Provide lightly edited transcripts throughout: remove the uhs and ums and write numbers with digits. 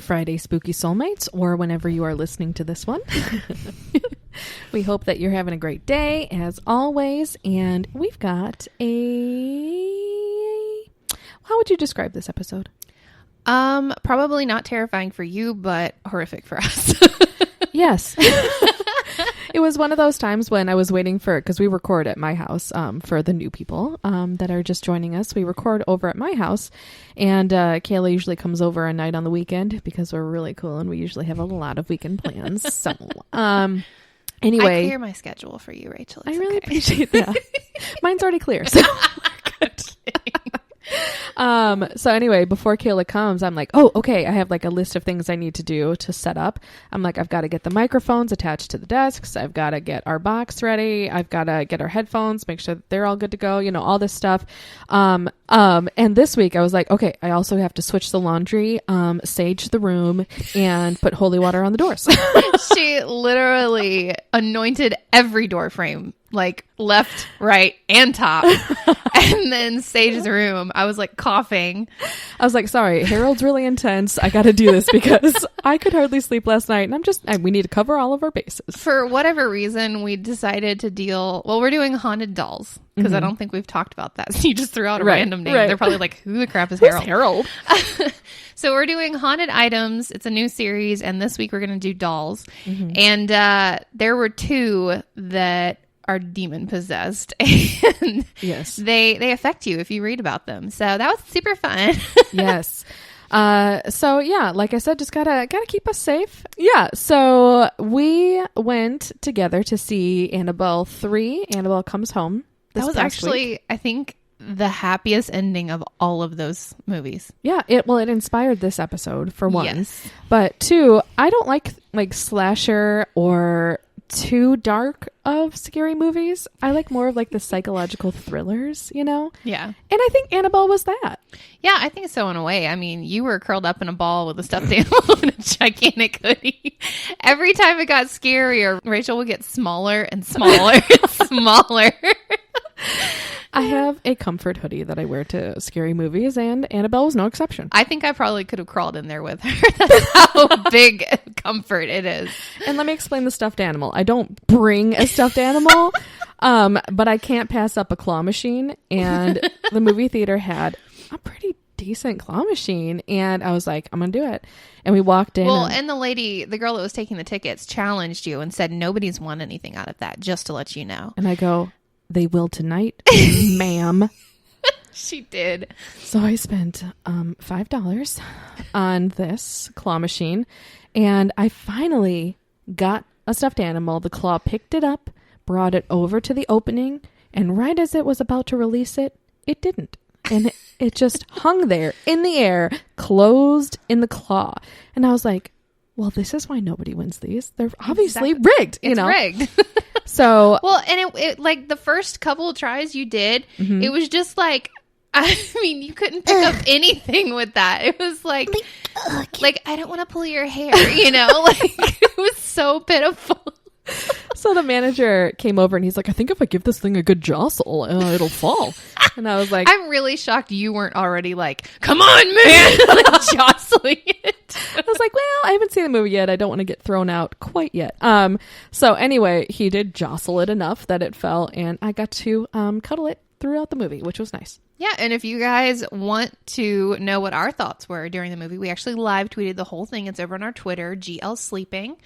Friday, spooky soulmates, or whenever you are listening to this one. We hope that you're having a great day, as always, and we've got how would you describe this episode? Probably not terrifying for you, but horrific for us. Yes. It was one of those times when I was waiting because we record at my house for the new people that are just joining us. We record over at my house, and Kayla usually comes over a night on the weekend because we're really cool and we usually have a lot of weekend plans. So anyway. I clear my schedule for you, Rachel. I really appreciate that. Mine's already clear, so we're good. So anyway, before Kayla comes, I'm like, oh, okay, I have like a list of things I need to do to set up. I'm like, I've got to get the microphones attached to the desks. I've got to get our box ready. I've got to get our headphones, make sure that they're all good to go, all this stuff. And this week I was like, okay, I also have to switch the laundry, sage the room, and put holy water on the doors. She literally anointed every door frame, like left, right, and top, and then Sage's room. I was like coughing. I was like, sorry, Harold's really intense. I got to do this because I could hardly sleep last night, and we need to cover all of our bases. For whatever reason, we decided to we're doing haunted dolls, because I don't think we've talked about that. So you just threw out a random name. Right. They're probably like, who the crap is Harold? So we're doing haunted items. It's a new series, and this week we're going to do dolls. Mm-hmm. And there were two that are demon possessed, and yes, they affect you if you read about them. So that was super fun. Yes. So yeah, like I said, just gotta keep us safe. Yeah. So we went together to see Annabelle 3. Annabelle Comes Home. That was actually, I think, the happiest ending of all of those movies. Yeah. It inspired this episode for one, yes. But two, I don't like slasher or too dark of scary movies. I like more of like the psychological thrillers, Yeah. And I think Annabelle was that. Yeah, I think so in a way. I mean, you were curled up in a ball with a stuffed animal in a gigantic hoodie. Every time it got scarier, Rachel would get smaller and smaller and smaller. I have a comfort hoodie that I wear to scary movies, and Annabelle was no exception. I think I probably could have crawled in there with her. That's how big comfort it is. And let me explain the stuffed animal. I don't bring a stuffed animal, but I can't pass up a claw machine. And the movie theater had a pretty decent claw machine, and I was like, I'm gonna do it. And we walked in. Well, and the girl that was taking the tickets challenged you and said nobody's won anything out of that, just to let you know. And I go, they will tonight, ma'am. She did. So I spent $5 on this claw machine, and I finally got a stuffed animal. The claw picked it up, brought it over to the opening, and right as it was about to release it, it didn't. And it just hung there in the air, closed in the claw. And I was like, well, this is why nobody wins these. They're obviously rigged, It's rigged. So, well, and it like the first couple of tries you did, it was just like, I mean, you couldn't pick up anything with that. It was like I don't want to pull your hair, like it was so pitiful. So the manager came over and he's like, I think if I give this thing a good jostle, it'll fall. And I was like, I'm really shocked you weren't already like, come on, man, like jostling it. I was like, well, I haven't seen the movie yet. I don't want to get thrown out quite yet. So anyway, he did jostle it enough that it fell, and I got to cuddle it throughout the movie, which was nice. Yeah, and if you guys want to know what our thoughts were during the movie, we actually live tweeted the whole thing. It's over on our Twitter, GL Sleeping.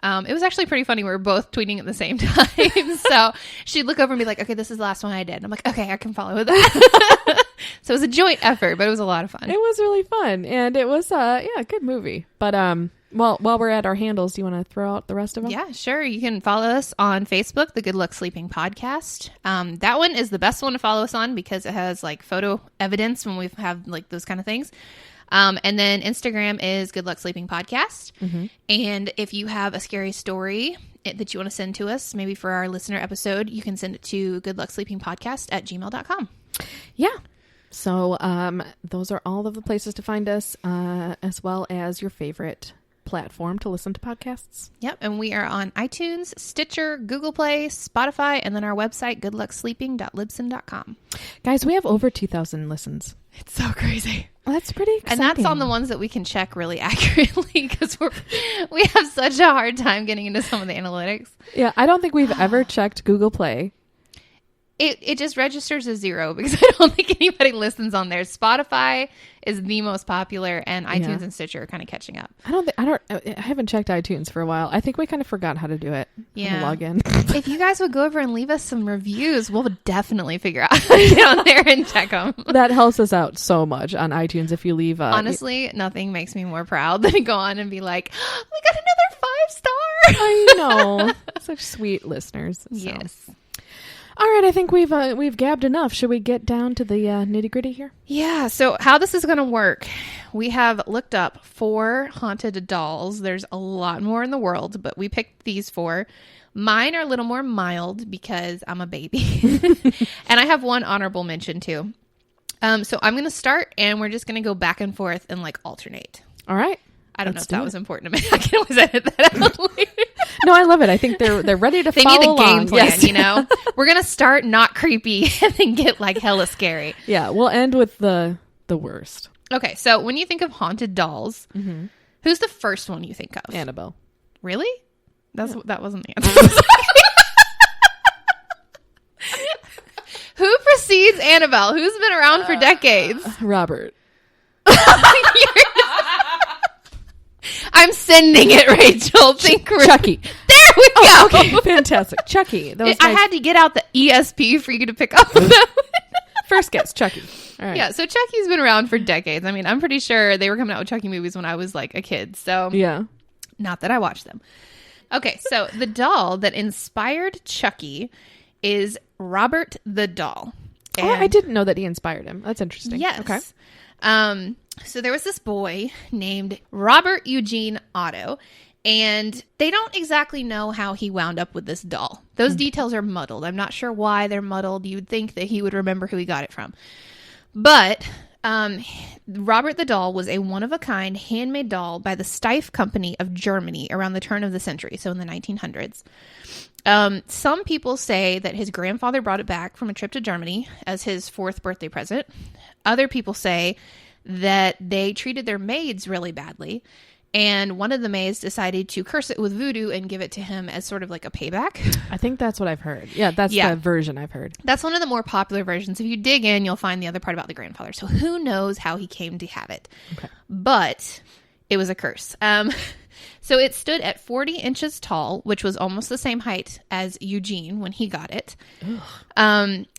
It was actually pretty funny. We were both tweeting at the same time. So she'd look over and be like, okay, this is the last one I did. And I'm like, okay, I can follow with that. So it was a joint effort, but it was a lot of fun. It was really fun. And it was, a good movie. But, well, while we're at our handles, do you want to throw out the rest of them? Yeah, sure. You can follow us on Facebook, the Good Luck Sleeping Podcast. That one is the best one to follow us on because it has like photo evidence when we have like those kind of things. And then Instagram is Good Luck Sleeping Podcast. Mm-hmm. And if you have a scary story that you want to send to us, maybe for our listener episode, you can send it to goodlucksleepingpodcast@gmail.com. Yeah. So those are all of the places to find us, as well as your favorite platform to listen to podcasts. Yep. And we are on iTunes, Stitcher, Google Play, Spotify, and then our website, goodlucksleeping.libsyn.com. Guys, we have over 2,000 listens. It's so crazy. That's pretty exciting. And that's on the ones that we can check really accurately because we have such a hard time getting into some of the analytics. Yeah, I don't think we've ever checked Google Play. It just registers as 0 because I don't think anybody listens on there. Spotify is the most popular, and iTunes and Stitcher are kind of catching up. I haven't checked iTunes for a while. I think we kind of forgot how to do it. Yeah. Log in. If you guys would go over and leave us some reviews, we'll definitely figure out how to get on there and check them. That helps us out so much on iTunes if you leave. Honestly, nothing makes me more proud than to go on and be like, oh, we got another 5-star. I know. Such sweet listeners. So. Yes. All right, I think we've gabbed enough. Should we get down to the nitty gritty here? Yeah. So how this is going to work, we have looked up 4 haunted dolls. There's a lot more in the world, but we picked these 4. Mine are a little more mild because I'm a baby, and I have one honorable mention too. So I'm going to start, and we're just going to go back and forth and like alternate. All right. I don't know if that was important to me. I can always edit that out later. No, I love it. I think they're ready to they follow need the along. game plan, Yes. you know? We're going to start not creepy and then get like hella scary. Yeah, we'll end with the worst. Okay, so when you think of haunted dolls, who's the first one you think of? Annabelle. Really? That wasn't the answer. Who precedes Annabelle? Who's been around for decades? Robert. I'm sending it, Rachel. Chucky. There we go. Oh, okay, fantastic. Chucky. That was I nice. had to get out the ESP for you to pick up on that one. First guess, Chucky. All right. Yeah, so Chucky's been around for decades. I mean, I'm pretty sure they were coming out with Chucky movies when I was like a kid. So Yeah. not that I watched them. Okay, so the doll that inspired Chucky is Robert the doll. Oh, I didn't know that he inspired him. That's interesting. Yes. Okay. So there was this boy named Robert Eugene Otto, and they don't exactly know how he wound up with this doll. Those details are muddled. I'm not sure why they're muddled. You'd think that he would remember who he got it from. But Robert the doll was a one-of-a-kind handmade doll by the Steiff Company of Germany around the turn of the century, so in the 1900s. Some people say that his grandfather brought it back from a trip to Germany as his 4th birthday present. Other people say that they treated their maids really badly, and one of the maids decided to curse it with voodoo and give it to him as sort of like a payback. I think that's what I've heard. Yeah, that's the version I've heard. That's one of the more popular versions. If you dig in, you'll find the other part about the grandfather. So who knows how he came to have it. Okay. But it was a curse. So it stood at 40 inches tall, which was almost the same height as Eugene when he got it.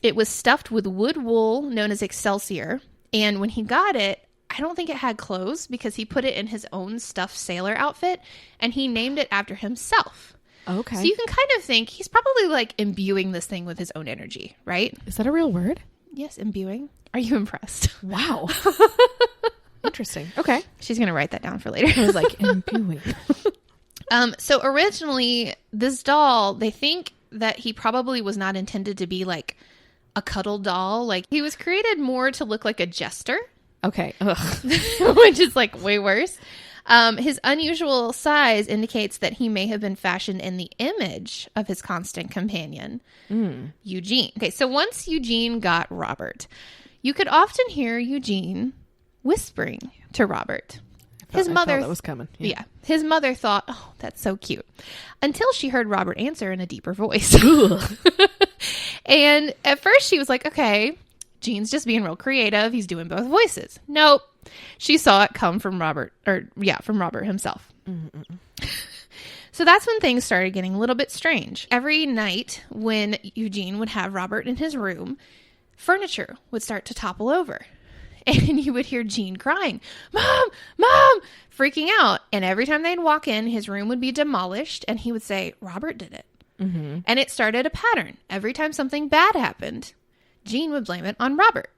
It was stuffed with wood wool known as Excelsior. And when he got it, I don't think it had clothes because he put it in his own stuffed sailor outfit and he named it after himself. Okay. So you can kind of think he's probably like imbuing this thing with his own energy, right? Is that a real word? Yes, imbuing. Are you impressed? Wow. Interesting. Okay. She's going to write that down for later. I was like, imbuing. So originally, this doll, they think that he probably was not intended to be like a cuddle doll. Like he was created more to look like a jester. Okay. Ugh. Which is like way worse. His unusual size indicates that he may have been fashioned in the image of his constant companion, Eugene. Okay, so once Eugene got Robert, you could often hear Eugene whispering to Robert. His mother, I thought that was coming. Yeah. His mother thought, oh, that's so cute. Until she heard Robert answer in a deeper voice. And at first she was like, okay, Gene's just being real creative. He's doing both voices. Nope. She saw it come from Robert, from Robert himself. So that's when things started getting a little bit strange. Every night when Eugene would have Robert in his room, furniture would start to topple over. And you would hear Gene crying, Mom, Mom, freaking out. And every time they'd walk in, his room would be demolished. And he would say, Robert did it. Mm-hmm. And it started a pattern. Every time something bad happened, Gene would blame it on Robert.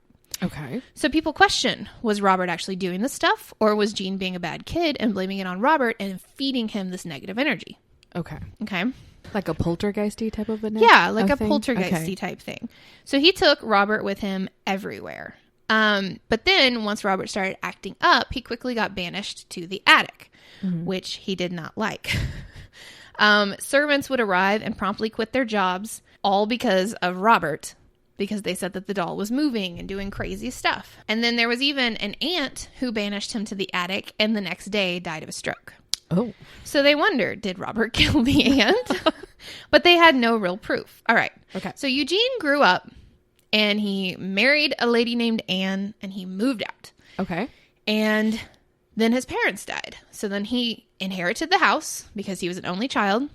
Okay. So people question, was Robert actually doing this stuff? Or was Gene being a bad kid and blaming it on Robert and feeding him this negative energy? Okay. Okay. Like a poltergeisty type of a Yeah, like a thing? poltergeisty type thing. So he took Robert with him everywhere. But then once Robert started acting up, he quickly got banished to the attic, which he did not like. Servants would arrive and promptly quit their jobs, all because of Robert because they said that the doll was moving and doing crazy stuff. And then there was even an aunt who banished him to the attic and the next day died of a stroke. Oh. So they wondered, did Robert kill the aunt? But they had no real proof. All right. Okay. So Eugene grew up and he married a lady named Anne and he moved out. Okay. And then his parents died. So then he inherited the house because he was an only child.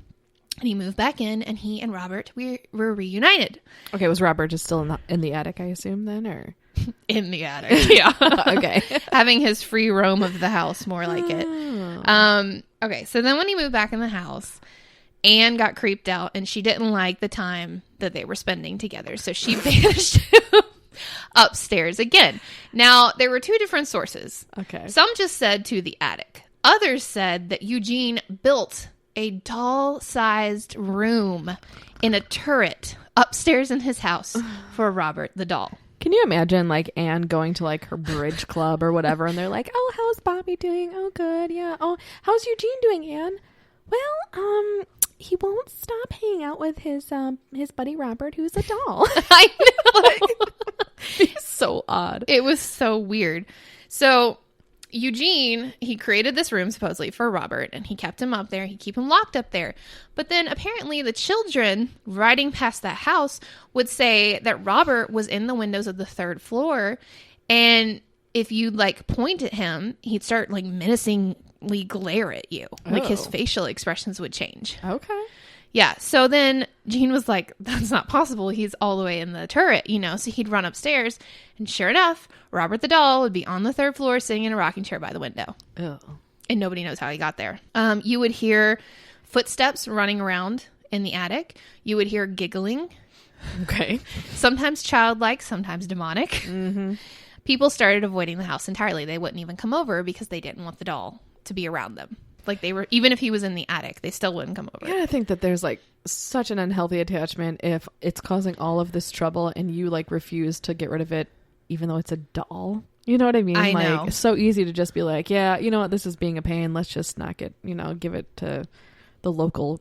And he moved back in, and he and Robert were reunited. Okay, was Robert just still in the attic, I assume, then? Or in the attic, yeah. Okay. Having his free roam of the house, more like it. Okay, so then when he moved back in the house, Anne got creeped out, and she didn't like the time that they were spending together. So she banished him upstairs again. Now, there were two different sources. Okay. Some just said to the attic. Others said that Eugene built a doll-sized room in a turret upstairs in his house for Robert the doll. Can you imagine, like, Anne going to, like, her bridge club or whatever, and they're like, oh, how's Bobby doing? Oh, good, yeah. Oh, how's Eugene doing, Anne? Well, he won't stop hanging out with his buddy Robert, who's a doll. I know. It's so odd. It was so weird. So Eugene, he created this room supposedly for Robert, and he kept him up there. He'd keep him locked up there. But then apparently the children riding past that house would say that Robert was in the windows of the third floor. And if you like point at him, he'd start like menacingly glare at you. Like his facial expressions would change. Okay. Yeah. So then Gene was like, that's not possible. He's all the way in the turret, you know? So he'd run upstairs. And sure enough, Robert the doll would be on the third floor sitting in a rocking chair by the window. Oh. And nobody knows how he got there. You would hear footsteps running around in the attic. You would hear giggling. Okay. Sometimes childlike, sometimes demonic. Mm-hmm. People started avoiding the house entirely. They wouldn't even come over because they didn't want the doll to be around them. Like they were, even if he was in the attic, they still wouldn't come over. Yeah, I think that there's like such an unhealthy attachment if it's causing all of this trouble and you like refuse to get rid of it, even though it's a doll. You know what I mean? I like, know. It's so easy to just be like, yeah, you know what? This is being a pain. Let's just not get, give it to the local,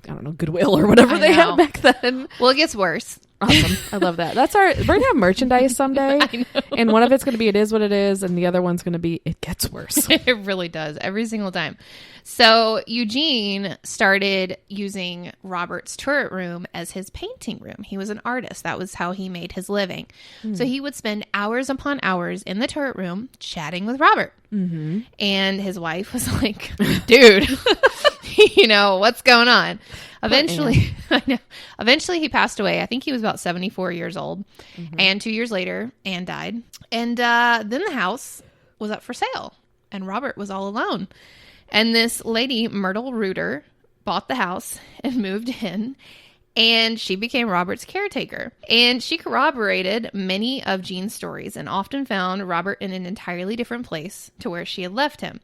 I don't know, Goodwill or whatever they had back then. Well, it gets worse. Awesome. I love that. We're going to have merchandise someday. I know. And one of it's going to be, it is what it is. And the other one's going to be, it gets worse. It really does. Every single time. So Eugene started using Robert's turret room as his painting room. He was an artist. That was how he made his living. So he would spend hours upon hours in the turret room chatting with Robert. Mm-hmm. And his wife was like, dude, what's going on? Eventually, I know. Eventually he passed away. I think he was about 74 years old. Mm-hmm. And 2 years later, Anne died. And then the house was up for sale. And Robert was all alone. And this lady, Myrtle Reuter, bought the house and moved in. And she became Robert's caretaker. And she corroborated many of Gene's stories and often found Robert in an entirely different place to where she had left him.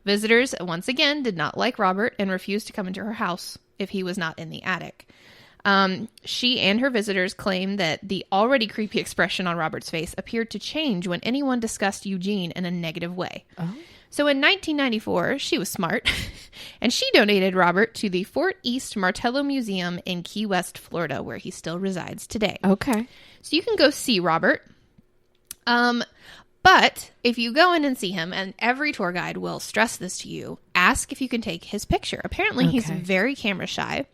Visitors, once again, did not like Robert and refused to come into her house if he was not in the attic. She and her visitors claimed that the already creepy expression on Robert's face appeared to change when anyone discussed Eugene in a negative way. Oh. So in 1994, she was smart, and she donated Robert to the Fort East Martello Museum in Key West, Florida, where he still resides today. Okay. So you can go see Robert. But if you go in and see him, and every tour guide will stress this to you, ask if you can take his picture. Apparently, he's very camera shy,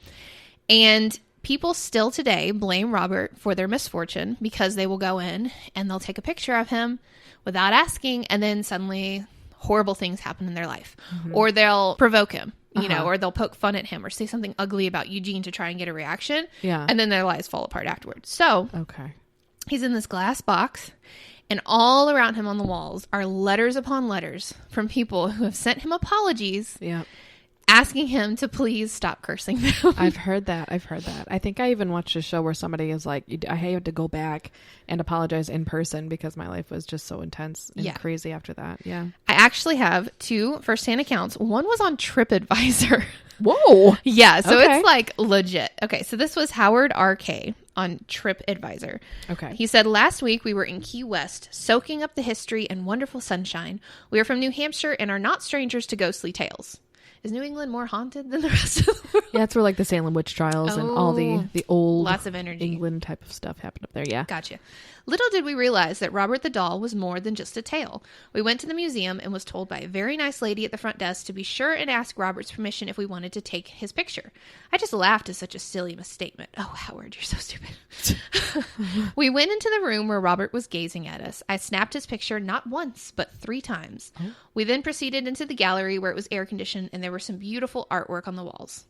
and people still today blame Robert for their misfortune because they will go in and they'll take a picture of him without asking, and then suddenly horrible things happen in their life. Mm-hmm. Or they'll provoke him, or they'll poke fun at him or say something ugly about Eugene to try and get a reaction. Yeah. And then their lives fall apart afterwards. So he's in this glass box, and all around him on the walls are letters upon letters from people who have sent him apologies. Yeah. Asking him to please stop cursing them. I've heard that. I think I even watched a show where somebody is like, I had to go back and apologize in person because my life was just so intense and crazy after that. Yeah. I actually have 2 firsthand accounts. One was on TripAdvisor. Whoa. Yeah. So it's like legit. Okay. So this was Howard R.K. on TripAdvisor. Okay. He said, last week we were in Key West, soaking up the history and wonderful sunshine. We are from New Hampshire and are not strangers to ghostly tales. Is New England more haunted than the rest of the world? Yeah, it's where like the Salem witch trials and all the old lots of energy. England type of stuff happened up there. Yeah. Gotcha. Little did we realize that Robert the doll was more than just a tale. We went to the museum and was told by a very nice lady at the front desk to be sure and ask Robert's permission if we wanted to take his picture. I just laughed at such a silly misstatement. Oh, Howard, you're so stupid. We went into the room where Robert was gazing at us. I snapped his picture not once, but 3 times. Oh. We then proceeded into the gallery where it was air conditioned and there were some beautiful artwork on the walls.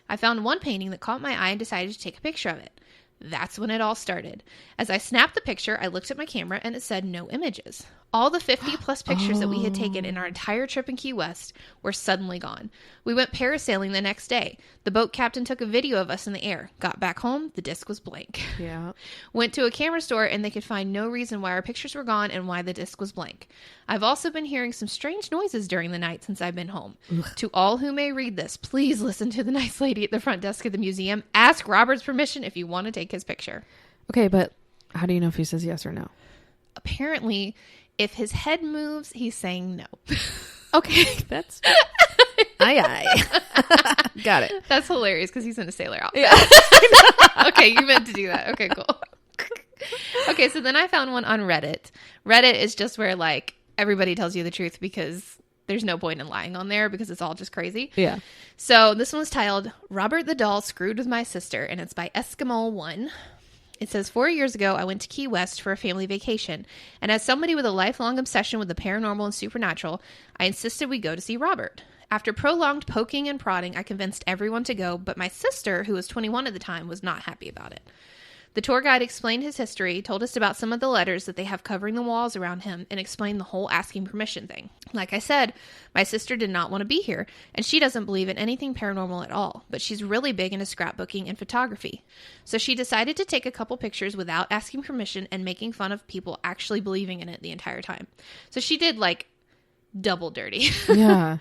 I found one painting that caught my eye and decided to take a picture of it. That's when it all started. As I snapped the picture, I looked at my camera and it said no images. All the 50 plus pictures that we had taken in our entire trip in Key West were suddenly gone. We went parasailing the next day. The boat captain took a video of us in the air. Got back home, the disc was blank. Yeah. Went to a camera store and they could find no reason why our pictures were gone and why the disc was blank. I've also been hearing some strange noises during the night since I've been home. Ugh. To all who may read this, please listen to the nice lady at the front desk of the museum. Ask Robert's permission if you want to take his picture. Okay, but how do you know if he says yes or no? Apparently, if his head moves, he's saying no. Okay, that's... Aye. Got it. That's hilarious because he's in a sailor outfit. Yeah. Okay, you meant to do that. Okay, cool. Okay, so then I found one on Reddit. Reddit is just where, like, everybody tells you the truth because there's no point in lying on there because it's all just crazy. Yeah. So this one was titled, Robert the Doll Screwed with My Sister, and it's by Eskimo1. It says, 4 years ago, I went to Key West for a family vacation, and as somebody with a lifelong obsession with the paranormal and supernatural, I insisted we go to see Robert. After prolonged poking and prodding, I convinced everyone to go, but my sister, who was 21 at the time, was not happy about it. The tour guide explained his history, told us about some of the letters that they have covering the walls around him, and explained the whole asking permission thing. Like I said, my sister did not want to be here, and she doesn't believe in anything paranormal at all, but she's really big into scrapbooking and photography. So she decided to take a couple pictures without asking permission and making fun of people actually believing in it the entire time. So she did, like, double dirty. Yeah.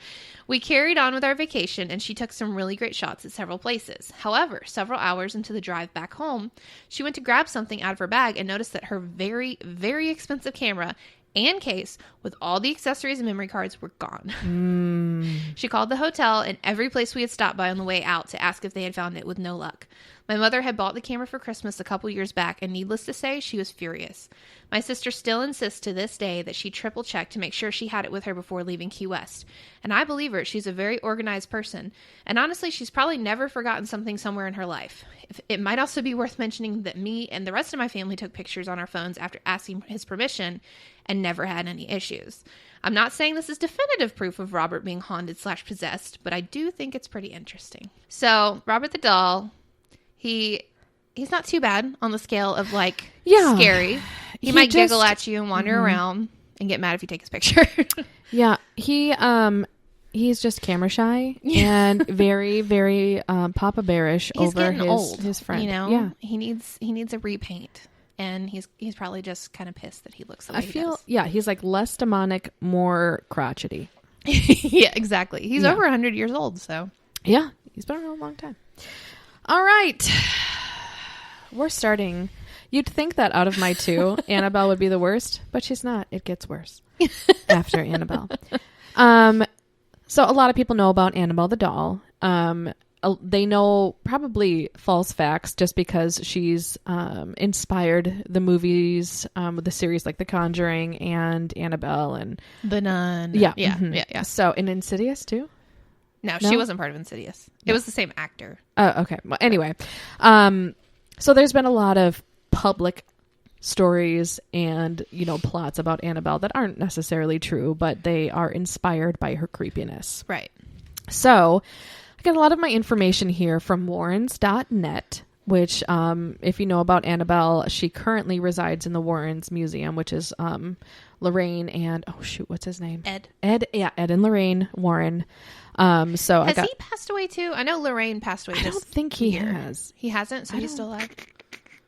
We carried on with our vacation, and she took some really great shots at several places. However, several hours into the drive back home, she went to grab something out of her bag and noticed that her very, very expensive camera and case with all the accessories and memory cards were gone. She called the hotel and every place we had stopped by on the way out to ask if they had found it with no luck. My mother had bought the camera for Christmas a couple years back, and needless to say, she was furious. My sister still insists to this day that she triple checked to make sure she had it with her before leaving Key West. And I believe her. She's a very organized person. And honestly, she's probably never forgotten something somewhere in her life. It might also be worth mentioning that me and the rest of my family took pictures on our phones after asking his permission and never had any issues. I'm not saying this is definitive proof of Robert being haunted/possessed, but I do think it's pretty interesting. So, Robert the Doll, he's not too bad on the scale of, like, scary. He might giggle at you and wander around and get mad if you take his picture. Yeah, he's just camera shy and very, very Papa Bearish over his friend. You know, yeah, he needs a repaint, and he's probably just kind of pissed that he looks the way he does. Yeah, he's like less demonic, more crotchety. Yeah, exactly. He's over 100 years old, so yeah, he's been around a long time. All right, we're starting. You'd think that out of my two, Annabelle would be the worst, but she's not. It gets worse after Annabelle. So a lot of people know about Annabelle the doll. They know probably false facts just because she's inspired the movies, the series like The Conjuring and Annabelle and The Nun. Yeah. Yeah. Mm-hmm. Yeah. So in Insidious too? No, she wasn't part of Insidious. It was the same actor. Oh, okay. Well, anyway. So there's been a lot of public stories and, plots about Annabelle that aren't necessarily true, but they are inspired by her creepiness. Right. So I got a lot of my information here from warrens.net, which, if you know about Annabelle, she currently resides in the Warrens Museum, which is Lorraine and, what's his name? Ed. Yeah, Ed and Lorraine Warren. Has he passed away too? I know Lorraine passed away. I don't think he has. He hasn't, so he's still alive?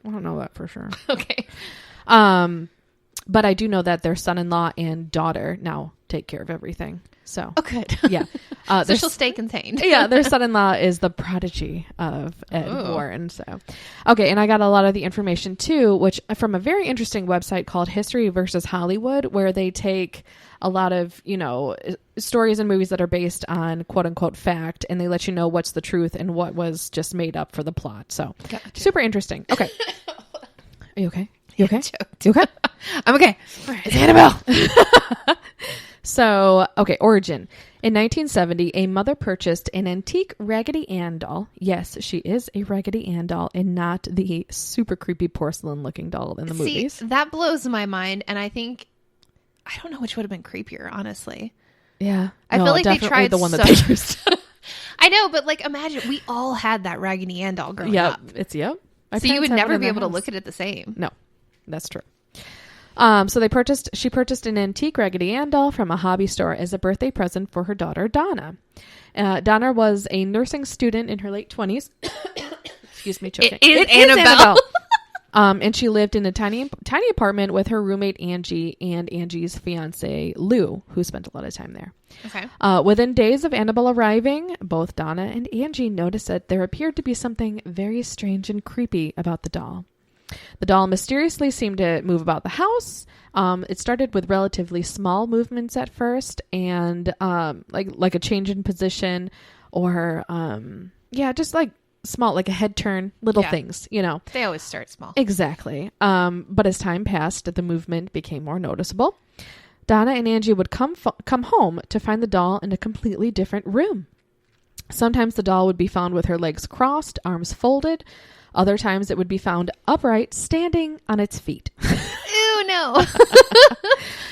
I don't know that for sure. Okay. But I do know that their son-in-law and daughter, now take care of everything. So, oh, good. Yeah. So she'll stay contained. Yeah, their son-in-law is the prodigy of Ed Warren. So, okay, and I got a lot of the information too, which from a very interesting website called History versus Hollywood, where they take a lot of, stories and movies that are based on quote unquote fact, and they let you know what's the truth and what was just made up for the plot. So, super interesting. Okay. Are you okay? You okay? You okay? I'm okay. It's Annabelle. So, okay, origin. In 1970, a mother purchased an antique Raggedy Ann doll. Yes, she is a Raggedy Ann doll and not the super creepy porcelain-looking doll in the movies. That blows my mind, and I don't know which would have been creepier, honestly. Yeah. I feel like they tried the one that they used. I know, but like, imagine, we all had that Raggedy Ann doll growing up. Yep. So you would never be able to look at it the same. No, that's true. So she purchased an antique Raggedy Ann doll from a hobby store as a birthday present for her daughter, Donna. Donna was a nursing student in her late 20s. Excuse me, choking. It is Annabelle. And she lived in a tiny apartment with her roommate, Angie, and Angie's fiance, Lou, who spent a lot of time there. Okay. Within days of Annabelle arriving, both Donna and Angie noticed that there appeared to be something very strange and creepy about the doll. The doll mysteriously seemed to move about the house. It started with relatively small movements at first, and like a change in position, or just like small, like a head turn, little things. They always start small. Exactly. But as time passed, the movement became more noticeable. Donna and Angie would come home to find the doll in a completely different room. Sometimes the doll would be found with her legs crossed, arms folded. Other times it would be found upright, standing on its feet. Ew, no.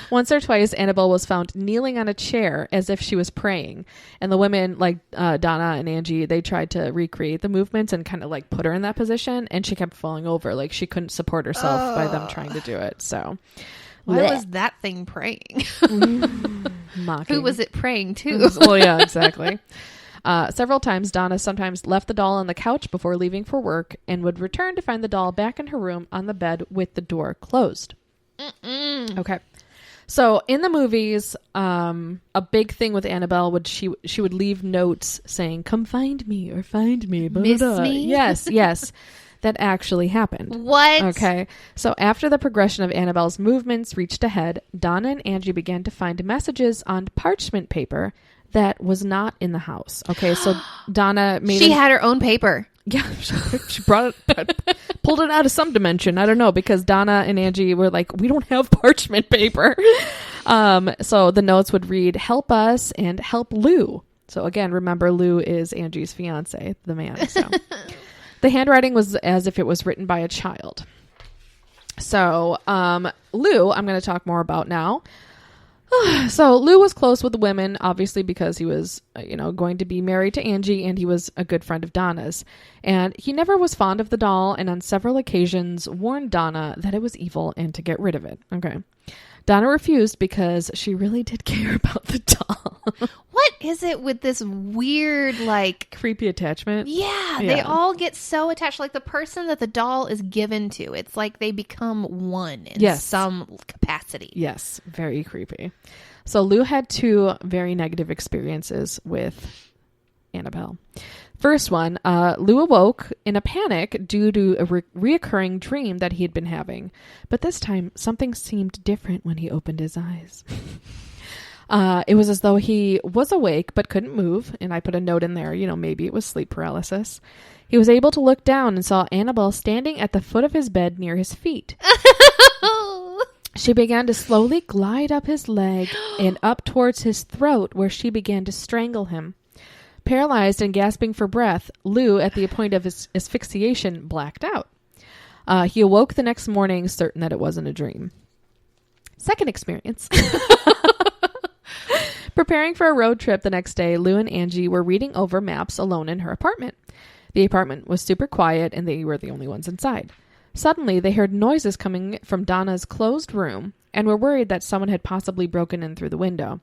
Once or twice, Annabelle was found kneeling on a chair as if she was praying. And the women, like Donna and Angie, they tried to recreate the movements and kind of like put her in that position. And she kept falling over. Like she couldn't support herself by them trying to do it. So why was that thing praying? Mocking. Who was it praying to? Well, yeah, exactly. Several times, Donna sometimes left the doll on the couch before leaving for work and would return to find the doll back in her room on the bed with the door closed. Okay. So in the movies, a big thing with Annabelle would she would leave notes saying, "Come find me" or "Find me." Blah, Miss blah, blah. me? Yes. That actually happened. What? Okay. So after the progression of Annabelle's movements reached a head, Donna and Angie began to find messages on parchment paper that was not in the house. Okay, so Donna made She had her own paper. Yeah, she brought it, pulled it out of some dimension. I don't know, because Donna and Angie were like, we don't have parchment paper. So the notes would read, "Help us" and "Help Lou." So again, remember, Lou is Angie's fiance, the man. So the handwriting was as if it was written by a child. So Lou, I'm going to talk more about now. So Lou was close with the women, obviously, because he was, going to be married to Angie, and he was a good friend of Donna's. And he never was fond of the doll, and on several occasions warned Donna that it was evil and to get rid of it. Okay. Donna refused because she really did care about the doll. What is it with this weird, creepy attachment? Yeah, they all get so attached. Like the person that the doll is given to, it's like they become one in some capacity. Yes, very creepy. So Lou had two very negative experiences with Annabelle. First one, Lou awoke in a panic due to a reoccurring dream that he had been having. But this time, something seemed different when he opened his eyes. It was as though he was awake but couldn't move. And I put a note in there, maybe it was sleep paralysis. He was able to look down and saw Annabelle standing at the foot of his bed near his feet. She began to slowly glide up his leg and up towards his throat, where she began to strangle him. Paralyzed and gasping for breath, Lou, at the point of his asphyxiation, blacked out. He awoke the next morning, certain that it wasn't a dream. Second experience. Preparing for a road trip the next day, Lou and Angie were reading over maps alone in her apartment. The apartment was super quiet, and they were the only ones inside. Suddenly, they heard noises coming from Donna's closed room and were worried that someone had possibly broken in through the window.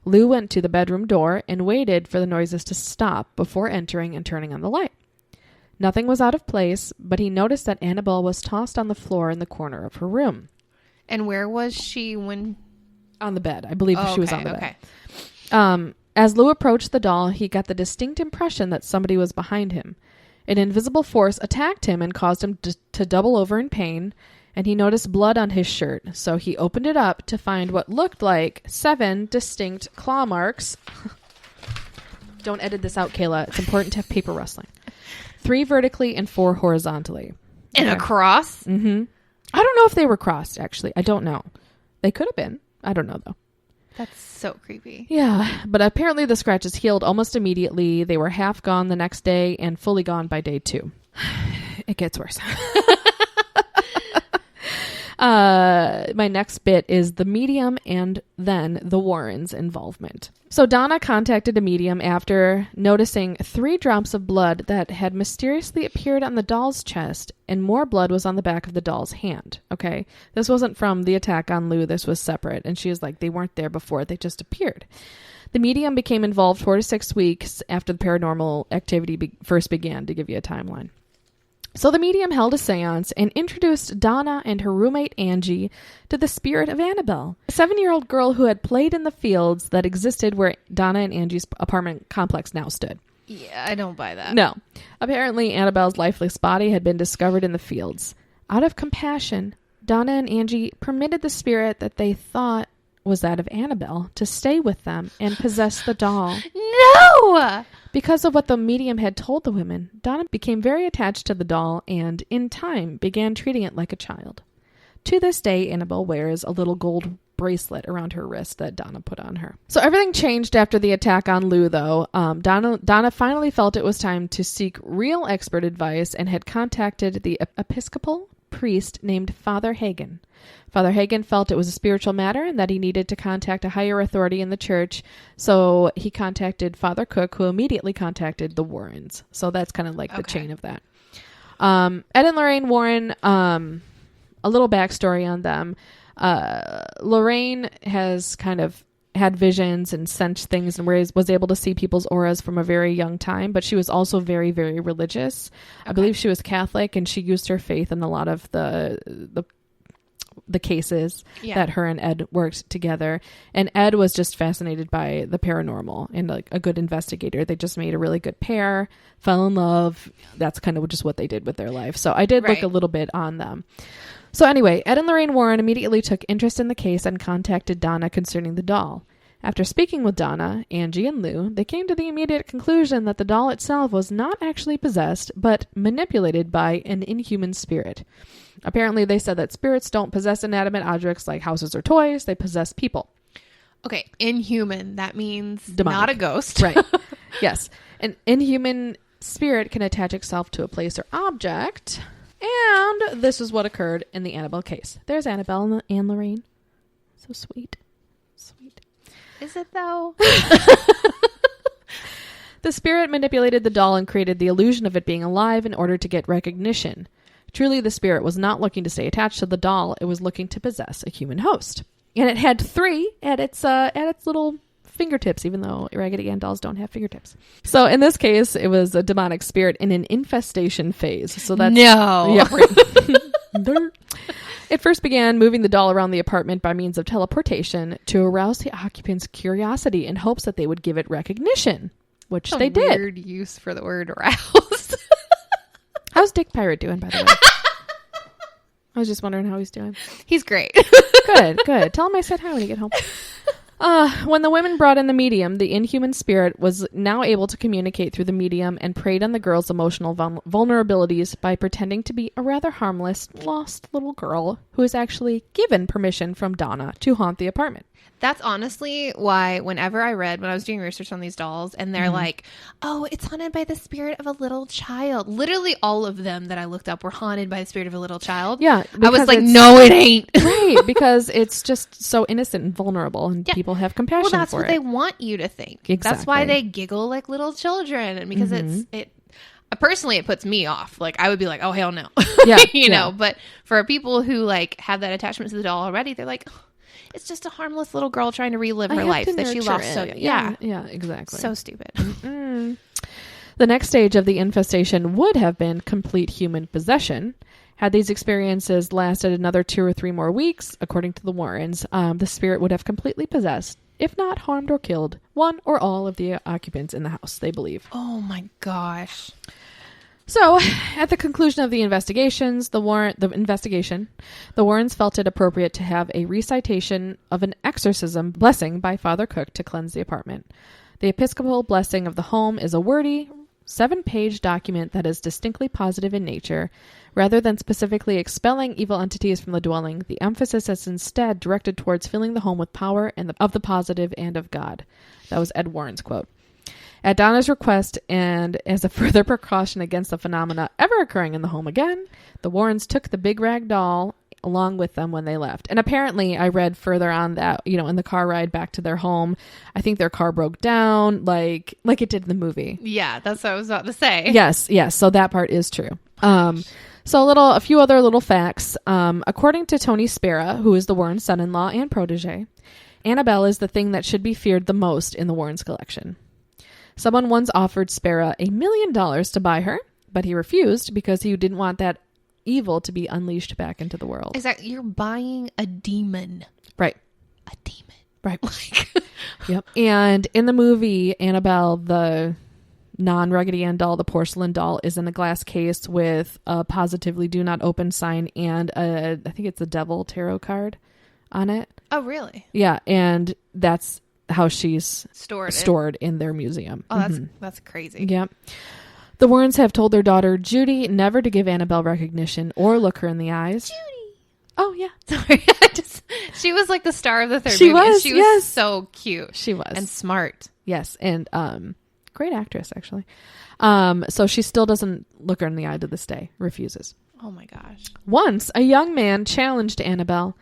Lou went to the bedroom door and waited for the noises to stop before entering and turning on the light. Nothing was out of place, but he noticed that Annabelle was tossed on the floor in the corner of her room. And where was she when... On the bed. I believe she was on the bed. Okay. As Lou approached the doll, he got the distinct impression that somebody was behind him. An invisible force attacked him and caused him to double over in pain, and he noticed blood on his shirt. So he opened it up to find what looked like 7 distinct claw marks. Don't edit this out, Kayla. It's important to have paper rustling. 3 vertically and 4 horizontally. And a cross? Mm-hmm. I don't know if they were crossed, actually. I don't know. They could have been. I don't know, though. That's so creepy. Yeah, but apparently the scratches healed almost immediately. They were half gone the next day and fully gone by day 2. It gets worse. My next bit is the medium and then the Warrens' involvement. So Donna contacted a medium after noticing 3 drops of blood that had mysteriously appeared on the doll's chest, and more blood was on the back of the doll's hand. Okay, this wasn't from the attack on Lou. This was separate. And she was like, they weren't there before. They just appeared. The medium became involved 4 to 6 weeks after the paranormal activity first began, to give you a timeline. So the medium held a seance and introduced Donna and her roommate Angie to the spirit of Annabelle, a 7-year-old girl who had played in the fields that existed where Donna and Angie's apartment complex now stood. Yeah, I don't buy that. No. Apparently, Annabelle's lifeless body had been discovered in the fields. Out of compassion, Donna and Angie permitted the spirit that they thought was that of Annabelle to stay with them and possess the doll. No! Because of what the medium had told the women, Donna became very attached to the doll and, in time, began treating it like a child. To this day, Annabelle wears a little gold bracelet around her wrist that Donna put on her. So everything changed after the attack on Lou, though. Donna finally felt it was time to seek real expert advice and had contacted the Episcopal priest named Father Hagen. Father Hagen felt it was a spiritual matter and that he needed to contact a higher authority in the church, so he contacted Father Cook, who immediately contacted the Warrens. So that's kind of like the chain of that. Ed and Lorraine Warren, a little backstory on them. Lorraine has kind of had visions and sensed things and was able to see people's auras from a very young time, but she was also very, very religious. I believe she was Catholic, and she used her faith in a lot of the cases that her and Ed worked together. And Ed was just fascinated by the paranormal and like a good investigator. They just made a really good pair, fell in love. That's kind of just what they did with their life. So I did look a little bit on them. So anyway, Ed and Lorraine Warren immediately took interest in the case and contacted Donna concerning the doll. After speaking with Donna, Angie, and Lou, they came to the immediate conclusion that the doll itself was not actually possessed, but manipulated by an inhuman spirit. Apparently, they said that spirits don't possess inanimate objects like houses or toys. They possess people. Okay, inhuman. That means demonic. Not a ghost. Right. Yes. An inhuman spirit can attach itself to a place or object. And this is what occurred in the Annabelle case. There's Annabelle and Lorraine. So sweet. Sweet. Is it though? The spirit manipulated the doll and created the illusion of it being alive in order to get recognition. Truly, the spirit was not looking to stay attached to the doll. It was looking to possess a human host. And it had 3 at its little fingertips, even though Raggedy Ann dolls don't have fingertips. So in this case, it was a demonic spirit in an infestation phase. So that's no. Yeah, right. It first began moving the doll around the apartment by means of teleportation to arouse the occupants' curiosity in hopes that they would give it recognition, which they did. Weird use for the word arouse. How's Dick Pirate doing, by the way? I was just wondering how he's doing. He's great. Good. Tell him I said hi when you get home. When the women brought in the medium, the inhuman spirit was now able to communicate through the medium and preyed on the girl's emotional vulnerabilities by pretending to be a rather harmless, lost little girl who is actually given permission from Donna to haunt the apartment. That's honestly why whenever when I was doing research on these dolls and they're like, oh, it's haunted by the spirit of a little child. Literally all of them that I looked up were haunted by the spirit of a little child. Yeah. I was like, no, it ain't. Right. Because it's just so innocent and vulnerable and people have compassion for it. Well, that's what they want you to think. Exactly. That's why they giggle like little children. And because personally, it puts me off. Like, I would be like, oh, hell no. Yeah. you know, but for people who like have that attachment to the doll already, they're like, oh, it's just a harmless little girl trying to relive her life that she lost so young. Yeah, exactly. So stupid. The The next stage of the infestation would have been complete human possession. Had these experiences lasted another 2 or 3 more weeks, according to the Warrens, the spirit would have completely possessed, if not harmed or killed, one or all of the occupants in the house, they believe. Oh my gosh. So, at the conclusion of the the Warrens felt it appropriate to have a recitation of an exorcism blessing by Father Cook to cleanse the apartment. The Episcopal blessing of the home is a wordy, 7-page document that is distinctly positive in nature. Rather than specifically expelling evil entities from the dwelling, the emphasis is instead directed towards filling the home with power and of the positive and of God. That was Ed Warren's quote. At Donna's request, and as a further precaution against the phenomena ever occurring in the home again, the Warrens took the big rag doll along with them when they left. And apparently, I read further on that, in the car ride back to their home, I think their car broke down like it did in the movie. Yeah, that's what I was about to say. Yes. So that part is true. So a few other little facts. According to Tony Spera, who is the Warrens' son-in-law and protege, Annabelle is the thing that should be feared the most in the Warrens' collection. Someone once offered Spera $1 million to buy her, but he refused because he didn't want that evil to be unleashed back into the world. Exactly. You're buying a demon. Right. A demon. Right. Yep. And in the movie, Annabelle, the non-Raggedy Ann doll, the porcelain doll, is in a glass case with a positively do not open sign and I think it's the devil tarot card on it. Oh, really? Yeah. And that's how she's stored in their museum. Oh, that's crazy. Yep. The Warrens have told their daughter, Judy, never to give Annabelle recognition or look her in the eyes. Judy. Oh, yeah. Sorry. She was like the star of the third movie. She was so cute. She was. And smart. Yes. And great actress, actually. So she still doesn't look her in the eye to this day. Refuses. Oh, my gosh. Once, a young man challenged Annabelle.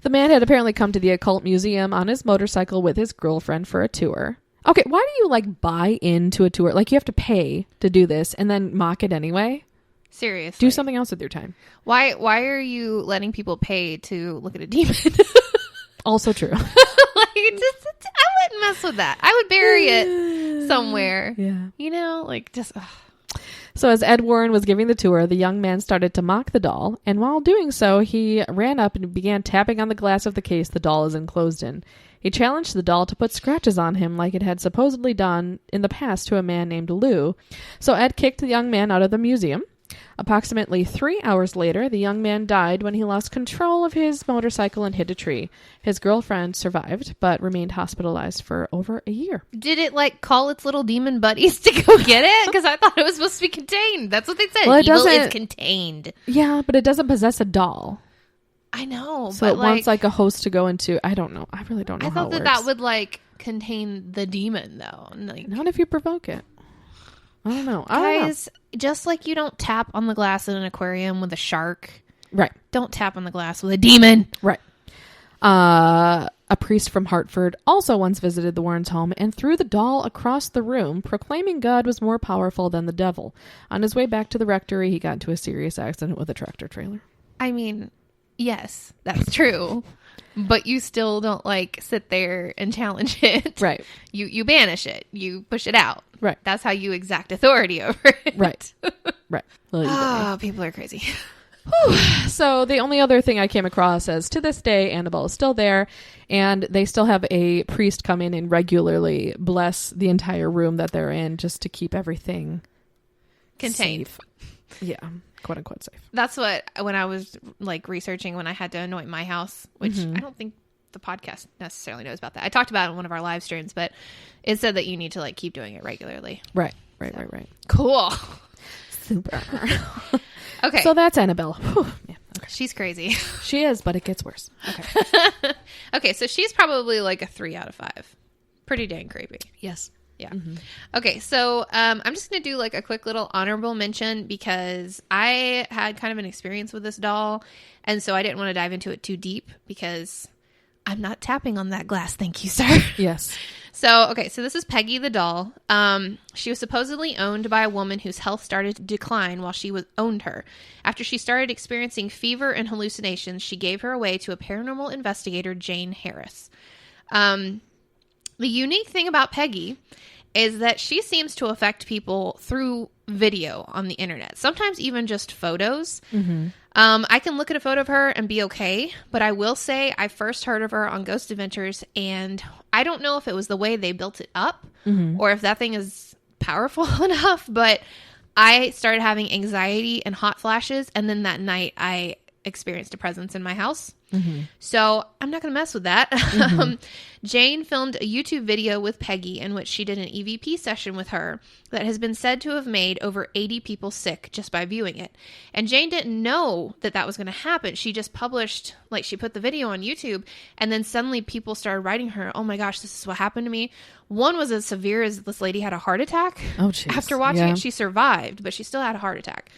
The man had apparently come to the occult museum on his motorcycle with his girlfriend for a tour. Okay, why do you buy into a tour? You have to pay to do this and then mock it anyway? Seriously. Do something else with your time. Why are you letting people pay to look at a demon? Also true. I wouldn't mess with that. I would bury it somewhere. Yeah. So as Ed Warren was giving the tour, the young man started to mock the doll, and while doing so, he ran up and began tapping on the glass of the case the doll is enclosed in. He challenged the doll to put scratches on him like it had supposedly done in the past to a man named Lou. So Ed kicked the young man out of the museum. Approximately 3 hours later, the young man died when he lost control of his motorcycle and hit a tree. His girlfriend survived, but remained hospitalized for over a year. Did it call its little demon buddies to go get it? Because I thought it was supposed to be contained. That's what they said. Well, Evil is contained. Yeah, but it doesn't possess a doll. I know. So it wants a host to go into. I don't know. I really don't know how it works. I thought that would contain the demon though. Not if you provoke it. I don't know. Guys, just like you don't tap on the glass in an aquarium with a shark. Right. Don't tap on the glass with a demon. Right. A priest from Hartford also once visited the Warrens' home and threw the doll across the room, proclaiming God was more powerful than the devil. On his way back to the rectory, he got into a serious accident with a tractor trailer. I mean, yes, that's true. But you still don't sit there and challenge it. Right. You banish it. You push it out. Right. That's how you exact authority over it. Right. Right. Oh, people are crazy. So the only other thing I came across is to this day, Annabelle is still there, and they still have a priest come in and regularly bless the entire room that they're in just to keep everything contained. Safe. Yeah. Quote unquote safe. That's what, when I was researching when I had to anoint my house, which I don't think the podcast necessarily knows about that. I talked about it in one of our live streams, but it said that you need to keep doing it regularly. Right. Cool. Super. Okay. So that's Annabelle. Whew. Yeah. Okay. She's crazy. She is, but it gets worse. Okay. Okay. So she's probably a 3 out of 5. Pretty dang creepy. Yes. Yeah. Okay. So I'm just going to do a quick little honorable mention because I had kind of an experience with this doll. And so I didn't want to dive into it too deep because I'm not tapping on that glass. Thank you, sir. Yes. So this is Peggy the doll. She was supposedly owned by a woman whose health started to decline while she owned her. After she started experiencing fever and hallucinations, she gave her away to a paranormal investigator, Jane Harris. The unique thing about Peggy is that she seems to affect people through video on the internet, sometimes even just photos. I can look at a photo of her and be okay, but I will say I first heard of her on Ghost Adventures, and I don't know if it was the way they built it up or if that thing is powerful enough, but I started having anxiety and hot flashes, and then that night I experienced a presence in my house. So I'm not going to mess with that. Jane filmed a YouTube video with Peggy in which she did an EVP session with her that has been said to have made over 80 people sick just by viewing it. And Jane didn't know that that was going to happen. She just published, like, she put the video on YouTube, and then suddenly people started writing her, oh my gosh, this is what happened to me. One was as severe as this lady had a heart attack. Oh, geez. After watching it, she survived, but she still had a heart attack.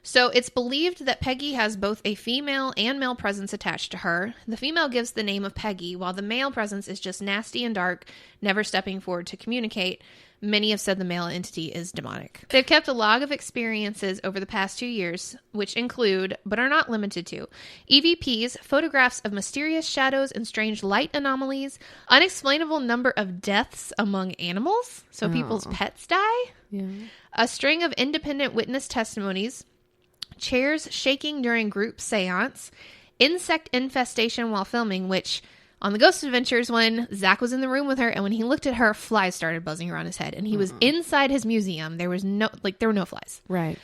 So it's believed that Peggy has both a female and male presence attached to her. The female gives the name of Peggy, while the male presence is just nasty and dark, never stepping forward to communicate. Many have said the male entity is demonic. They've kept a log of experiences over the past 2 years, which include, but are not limited to, EVPs, photographs of mysterious shadows and strange light anomalies, unexplainable number of deaths among animals, so people's pets die, a string of independent witness testimonies, chairs shaking during group seance, insect infestation while filming, which on the Ghost Adventures when Zach was in the room with her and when he looked at her, flies started buzzing around his head and he was inside his museum. There were no flies. Right.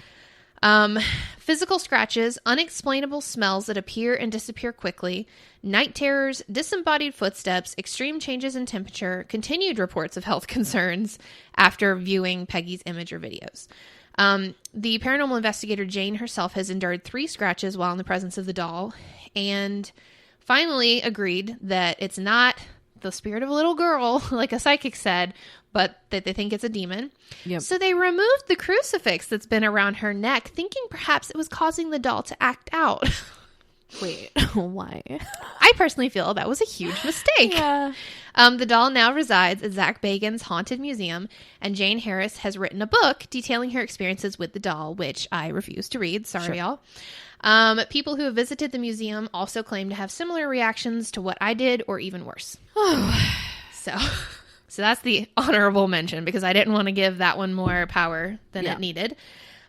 Physical scratches, unexplainable smells that appear and disappear quickly, night terrors, disembodied footsteps, extreme changes in temperature, continued reports of health concerns after viewing Peggy's image or videos. The paranormal investigator Jane herself has endured 3 scratches while in the presence of the doll and finally agreed that it's not the spirit of a little girl, like a psychic said, but that they think it's a demon. Yep. So they removed the crucifix that's been around her neck, thinking perhaps it was causing the doll to act out. Wait, why? I personally feel that was a huge mistake. Yeah. The doll now resides at Zach Bagans' Haunted Museum, and Jane Harris has written a book detailing her experiences with the doll, which I refuse to read. Sorry, y'all. People who have visited the museum also claim to have similar reactions to what I did, or even worse. So that's the honorable mention, because I didn't want to give that one more power than it needed.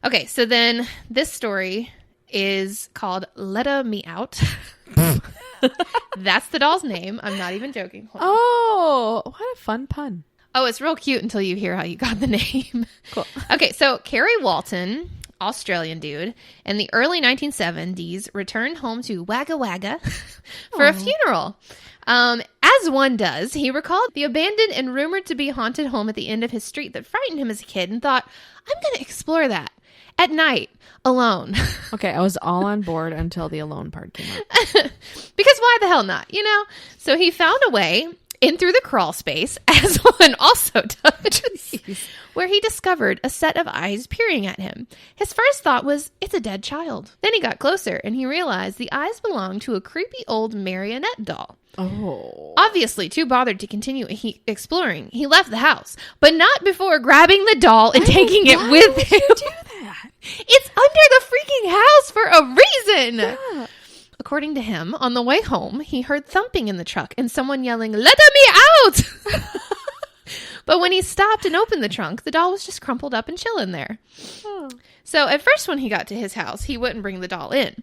Okay, so then this story is called Letta Me Out. That's the doll's name. I'm not even joking. Oh, what a fun pun. Oh, it's real cute until you hear how you got the name. Cool. Okay, so Kerry Walton, Australian dude, in the early 1970s returned home to Wagga Wagga for a funeral. As one does, he recalled the abandoned and rumored to be haunted home at the end of his street that frightened him as a kid and thought, I'm going to explore that at night alone. Okay, I was all on board until the alone part came up. Because why the hell not, you know? So he found a way in through the crawl space, as one also does, where he discovered a set of eyes peering at him. His first thought was, it's a dead child. Then he got closer and he realized the eyes belonged to a creepy old marionette doll. Oh. Obviously, too bothered to continue exploring, he left the house, but not before grabbing the doll and taking it with him. Why would you do that? It's under the freaking house for a reason. Yeah. According to him, on the way home, he heard thumping in the truck and someone yelling, "Let me out!" But when he stopped and opened the trunk, the doll was just crumpled up and chilling there. Oh. So at first when he got to his house, he wouldn't bring the doll in.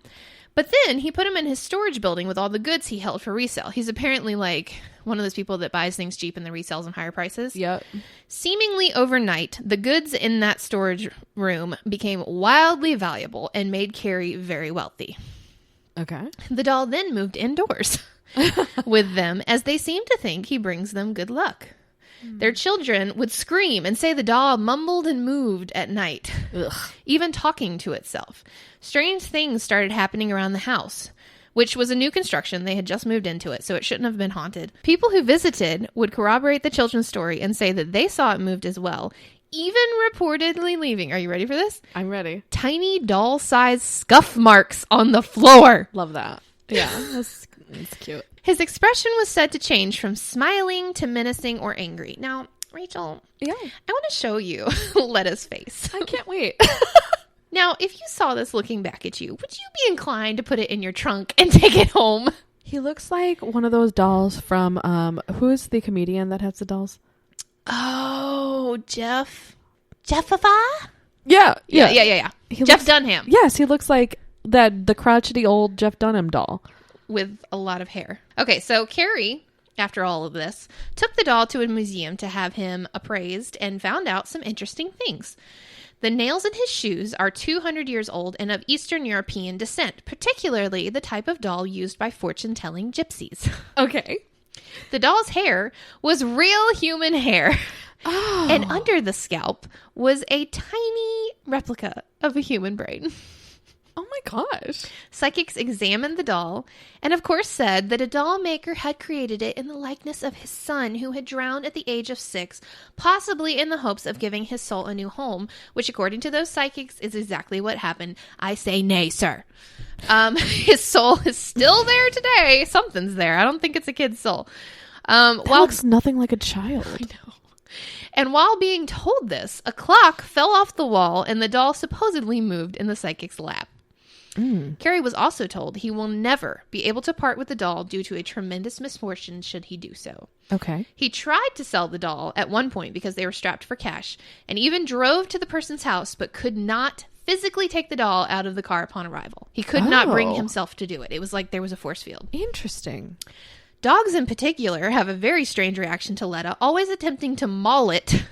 But then he put him in his storage building with all the goods he held for resale. He's apparently like one of those people that buys things cheap and then resells them higher prices. Yep. Seemingly overnight, the goods in that storage room became wildly valuable and made Carrie very wealthy. Okay. The doll then moved indoors with them as they seem to think he brings them good luck. Their children would scream and say the doll mumbled and moved at night, even talking to itself. Strange things started happening around the house, which was a new construction. They had just moved into it, so it shouldn't have been haunted. People who visited would corroborate the children's story and say that they saw it moved as well, even reportedly leaving, are you ready for this? I'm ready. Tiny doll-sized scuff marks on the floor. Love that. Yeah, that's cute. His expression was said to change from smiling to menacing or angry. Now, Rachel, yeah, I want to show you Letta's face. I can't wait. Now, if you saw this looking back at you, would you be inclined to put it in your trunk and take it home? He looks like one of those dolls from, who's the comedian that has the dolls? Oh, Jeff. Yeah. Jeff Dunham. Yes, he looks like the crotchety old Jeff Dunham doll. With a lot of hair. Okay, so Carrie, after all of this, took the doll to a museum to have him appraised and found out some interesting things. The nails in his shoes are 200 years old and of Eastern European descent, particularly the type of doll used by fortune-telling gypsies. Okay. The doll's hair was real human hair. Oh. And under the scalp was a tiny replica of a human brain. Oh my gosh. Psychics examined the doll and, of course, said that a doll maker had created it in the likeness of his son, who had drowned at the age of 6, possibly in the hopes of giving his soul a new home, which, according to those psychics, is exactly what happened. I say nay, sir. His soul is still there today. Something's there. I don't think it's a kid's soul. That looks nothing like a child. I know. And while being told this, a clock fell off the wall and the doll supposedly moved in the psychic's lap. Carrie was also told he will never be able to part with the doll due to a tremendous misfortune should he do so. Okay. He tried to sell the doll at one point because they were strapped for cash, and even drove to the person's house, but could not physically take the doll out of the car upon arrival. He could not bring himself to do it. It was like there was a force field. Interesting. Dogs in particular have a very strange reaction to Letta, always attempting to maul it,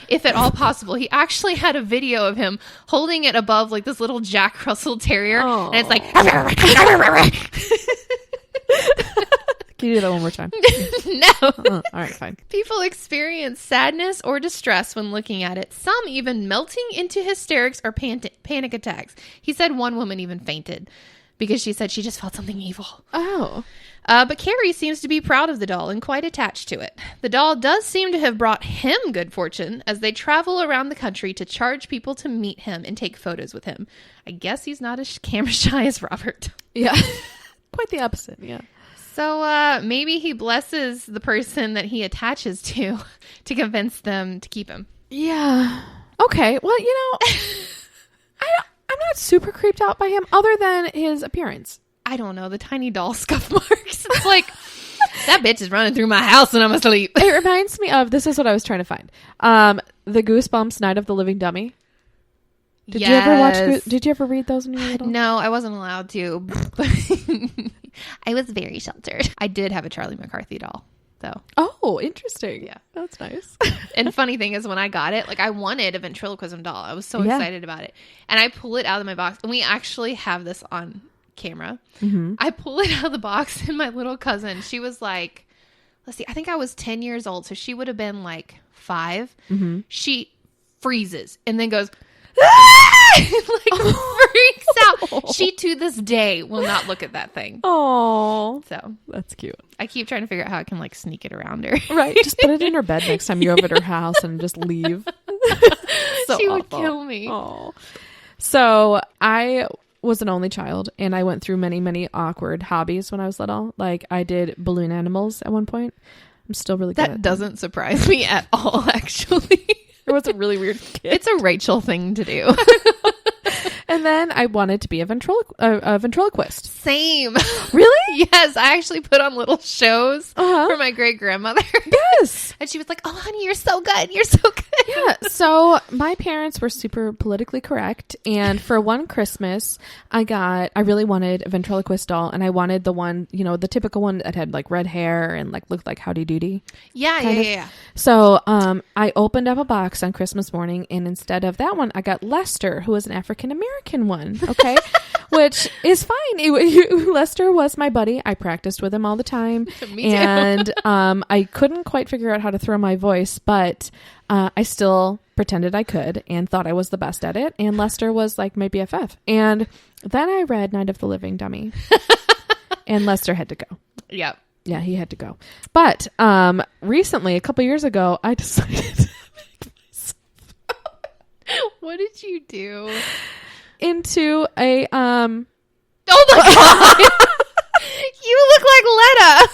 if at all possible. He actually had a video of him holding it above like this little Jack Russell Terrier, and it's like... Can you do that one more time? No. All right, fine. People experience sadness or distress when looking at it, some even melting into hysterics or panic attacks. He said one woman even fainted because she said she just felt something evil. Oh. But Carrie seems to be proud of the doll and quite attached to it. The doll does seem to have brought him good fortune as they travel around the country to charge people to meet him and take photos with him. I guess he's not as camera shy as Robert. Yeah. Quite the opposite, yeah. So maybe he blesses the person that he attaches to convince them to keep him. Yeah. Okay. Well, I'm not super creeped out by him other than his appearance. I don't know, the tiny doll scuff marks. It's like, that bitch is running through my house when I'm asleep. It reminds me of, this is what I was trying to find. The Goosebumps Night of the Living Dummy. Did you ever watch, did you ever read those when you were little? No, I wasn't allowed to. But I was very sheltered. I did have a Charlie McCarthy doll, though. Oh, interesting. Yeah. That's nice. And funny thing is, when I got it, like, I wanted a ventriloquism doll. I was so excited about it. And I pull it out of my box, and we actually have this on camera. Mm-hmm. I pull it out of the box, and my little cousin, she was like, let's see, I think I was 10 years old, so she would have been like 5. Mm-hmm. She freezes and then goes, freaks out. She to this day will not look at that thing. Oh, so that's cute. I keep trying to figure out how I can like sneak it around her. Right, just put it in her bed next time you're over at her house and just leave. So she awful. would kill me. Oh, so I was an only child, and I went through many awkward hobbies when I was little. Like, I did balloon animals at one point. I'm still really good at that. Doesn't surprise me at all, actually. It was a really weird kid. It's a Rachel thing to do. And then I wanted to be a ventriloquist. Same. Really? Yes. I actually put on little shows for my great grandmother. Yes. And she was like, oh, honey, you're so good. You're so good. Yeah. So my parents were super politically correct. And for one Christmas, I really wanted a ventriloquist doll. And I wanted the one, the typical one that had like red hair and like looked like Howdy Doody. Yeah. So I opened up a box on Christmas morning. And instead of that one, I got Lester, who was an African-American one. Okay. Which is fine. Lester was my buddy. I practiced with him all the time. Me too. And I couldn't quite figure out how to throw my voice, but I still pretended I could and thought I was the best at it. And Lester was like my BFF. And then I read Night of the Living Dummy. And Lester had to go. Yep. Yeah, he had to go. But recently, a couple years ago, I decided to make myself What did you do? Into a oh my god. You look like Letta.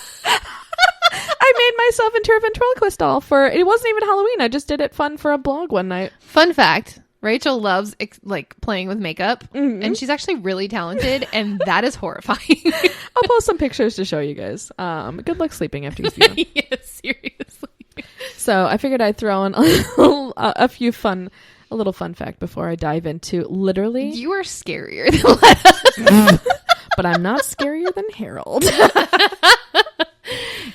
I made myself into a ventriloquist doll it wasn't even Halloween. I just did it fun for a blog one night. Fun fact, Rachel loves like playing with makeup, and she's actually really talented, and that is horrifying. I'll post some pictures to show you guys. Good luck sleeping after you see them. Yes, seriously. So I figured I'd throw in a little fun fact before I dive into literally. You are scarier than But I'm not scarier than Harold.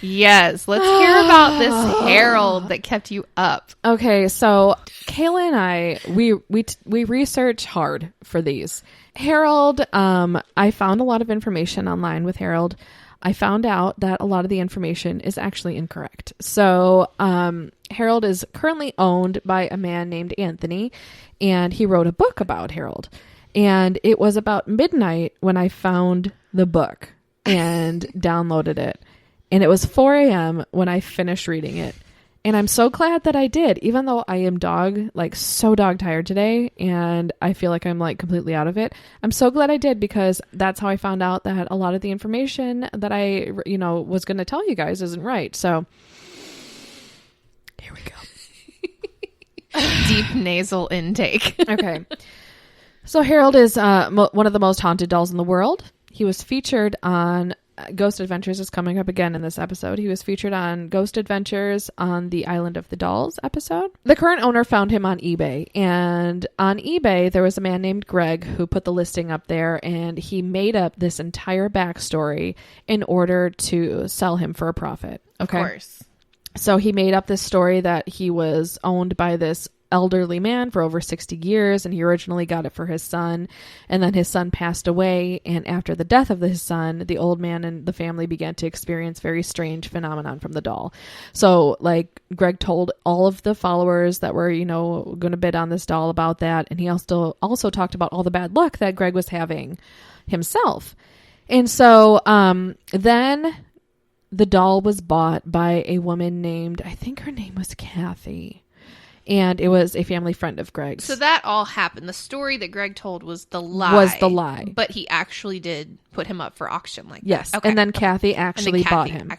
Yes, let's hear about this Harold that kept you up. Okay, so Kayla and I, we research hard for these. Harold, I found a lot of information online with Harold. I found out that a lot of the information is actually incorrect. So Harold is currently owned by a man named Anthony, and he wrote a book about Harold. And it was about midnight when I found the book and downloaded it. And it was 4 a.m. when I finished reading it. And I'm so glad that I did, even though I am so dog tired today. And I feel like I'm completely out of it. I'm so glad I did, because that's how I found out that a lot of the information that I, was going to tell you guys isn't right. So here we go. Deep nasal intake. Okay. So Harold is one of the most haunted dolls in the world. He was featured on Ghost Adventures is coming up again in this episode. He was featured on Ghost Adventures on the Island of the Dolls episode. The current owner found him on eBay, and on eBay there was a man named Greg who put the listing up there, and he made up this entire backstory in order to sell him for a profit. Okay? Of course. So he made up this story that he was owned by this elderly man for over 60 years, and he originally got it for his son, and then his son passed away, and after the death of his son, the old man and the family began to experience very strange phenomenon from the doll. So Greg told all of the followers that were going to bid on this doll about that, and he also talked about all the bad luck that Greg was having himself. And so then the doll was bought by a woman named, I think her name was Kathy. And it was a family friend of Greg's. So that all happened. The story that Greg told was the lie. But he actually did put him up for auction yes. that. Okay. And then Kathy actually bought him.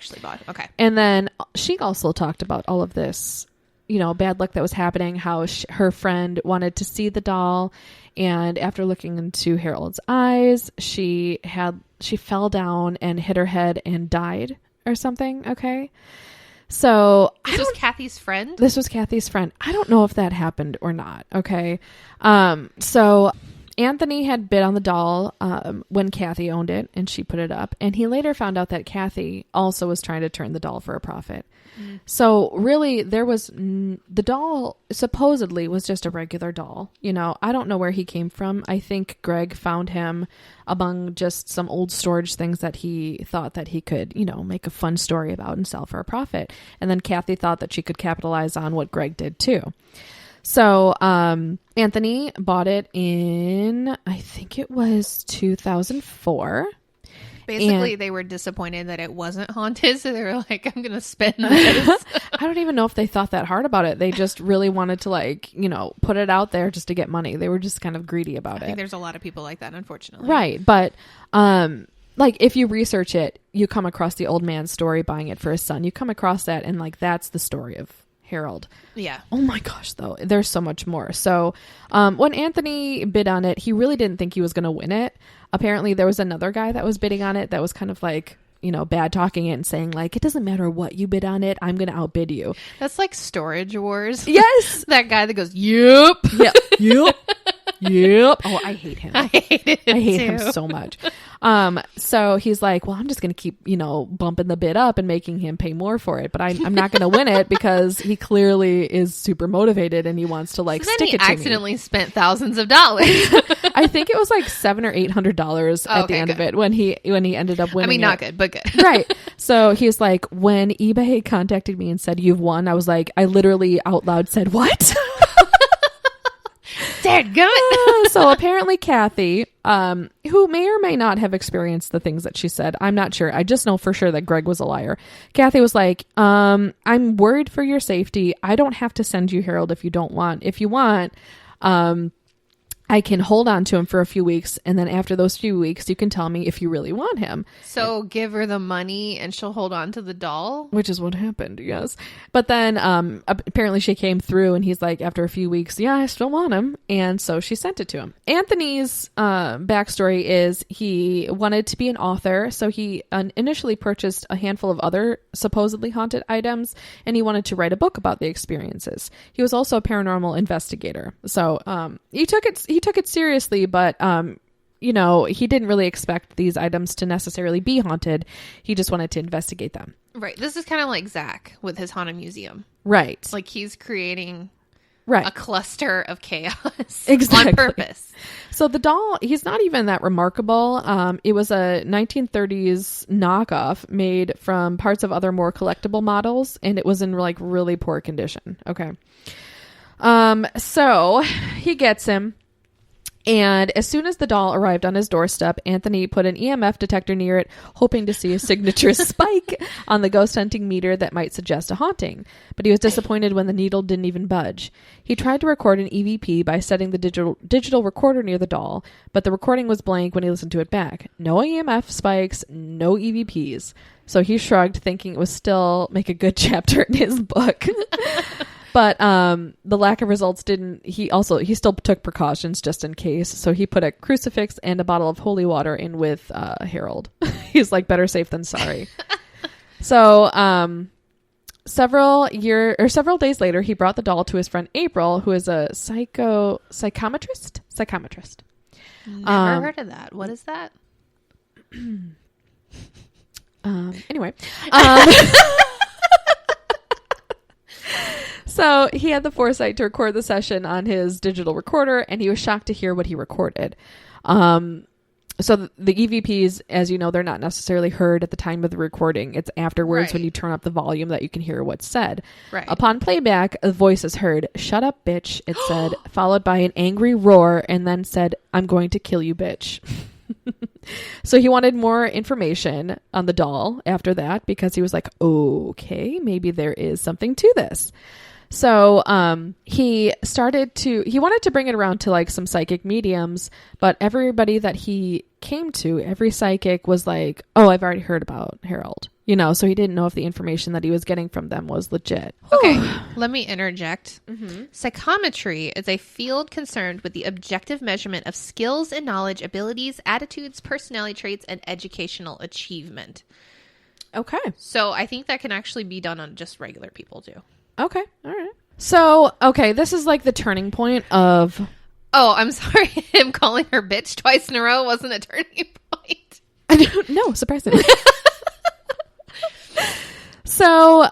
Okay. And then she also talked about all of this, bad luck that was happening, how her friend wanted to see the doll. And after looking into Harold's eyes, she fell down and hit her head and died or something. Okay. So this was Kathy's friend? This was Kathy's friend. I don't know if that happened or not. Okay. So Anthony had bid on the doll when Kathy owned it, and she put it up. And he later found out that Kathy also was trying to turn the doll for a profit. Mm. So really, the doll supposedly was just a regular doll. I don't know where he came from. I think Greg found him among just some old storage things that he thought that he could, make a fun story about and sell for a profit. And then Kathy thought that she could capitalize on what Greg did too. So Anthony bought it in, I think it was 2004. Basically, they were disappointed that it wasn't haunted, so they were like, I'm going to spend this. I don't even know if they thought that hard about it. They just really wanted to put it out there just to get money. They were just kind of greedy about it. I think there's a lot of people like that, unfortunately. Right. But if you research it, you come across the old man's story buying it for his son. You come across that, and that's the story of Harold. Yeah. Oh my gosh, though. There's so much more. So when Anthony bid on it, he really didn't think he was going to win it. Apparently, there was another guy that was bidding on it that was kind of bad talking it and saying it doesn't matter what you bid on it, I'm going to outbid you. That's like Storage Wars. Yes. That guy that goes, yep. Yep. Yep. Yep. Oh, I hate him. I hate him so much. So he's like, well, I'm just going to keep, bumping the bid up and making him pay more for it. But I'm not going to win it because he clearly is super motivated and he wants to stick it to me. Then he accidentally spent thousands of dollars. I think it was $700 or $800 at the end of it when he ended up winning. Not good, but good. Right. So he's like, when eBay contacted me and said, you've won, I was like, I literally out loud said, what? Dadgummit. So apparently Kathy, who may or may not have experienced the things that she said, I'm not sure. I just know for sure that Greg was a liar. Kathy was like, I'm worried for your safety. I don't have to send you Harold if you don't want. If you want, I I can hold on to him for a few weeks, and then after those few weeks, you can tell me if you really want him. So give her the money and she'll hold on to the doll? Which is what happened, yes. But then apparently she came through, and he's like, after a few weeks, yeah, I still want him. And so she sent it to him. Anthony's backstory is he wanted to be an author, so he initially purchased a handful of other supposedly haunted items, and he wanted to write a book about the experiences. He was also a paranormal investigator. So he took it seriously, but he didn't really expect these items to necessarily be haunted. He just wanted to investigate them. Right. This is kind of like Zach with his haunted museum. Right. Like he's creating a cluster of chaos exactly. on purpose. So the doll, he's not even that remarkable. It was a 1930s knockoff made from parts of other more collectible models, and it was in like really poor condition. Okay. So he gets him. And as soon as the doll arrived on his doorstep, Anthony put an EMF detector near it, hoping to see a signature spike on the ghost hunting meter that might suggest a haunting. But he was disappointed when the needle didn't even budge. He tried to record an EVP by setting the digital recorder near the doll, but the recording was blank when he listened to it back. No EMF spikes, no EVPs. So he shrugged, thinking it would still make a good chapter in his book. But the lack of results he still took precautions just in case. So he put a crucifix and a bottle of holy water in with Harold. He's like, better safe than sorry. So several days later, he brought the doll to his friend April, who is a psychometrist. Never heard of that. What is that? Anyway. So he had the foresight to record the session on his digital recorder, and he was shocked to hear what he recorded. So the EVPs, as you know, they're not necessarily heard at the time of the recording. It's afterwards when you turn up the volume that you can hear what's said. Right. Upon playback, a voice is heard. "Shut up, bitch," it said, followed by an angry roar, and then said, "I'm going to kill you, bitch." So he wanted more information on the doll after that, because he was like, okay, maybe there is something to this. So he wanted to bring it around to like some psychic mediums, but everybody that he came to, every psychic was like, oh, I've already heard about Harold. So he didn't know if the information that he was getting from them was legit. Okay, let me interject. Mm-hmm. Psychometry is a field concerned with the objective measurement of skills and knowledge, abilities, attitudes, personality traits, and educational achievement. Okay. So I think that can actually be done on just regular people too. Okay. All right. So, this is like the turning point of... Oh, I'm sorry. Him calling her bitch twice in a row wasn't a turning point. No, surprisingly. So,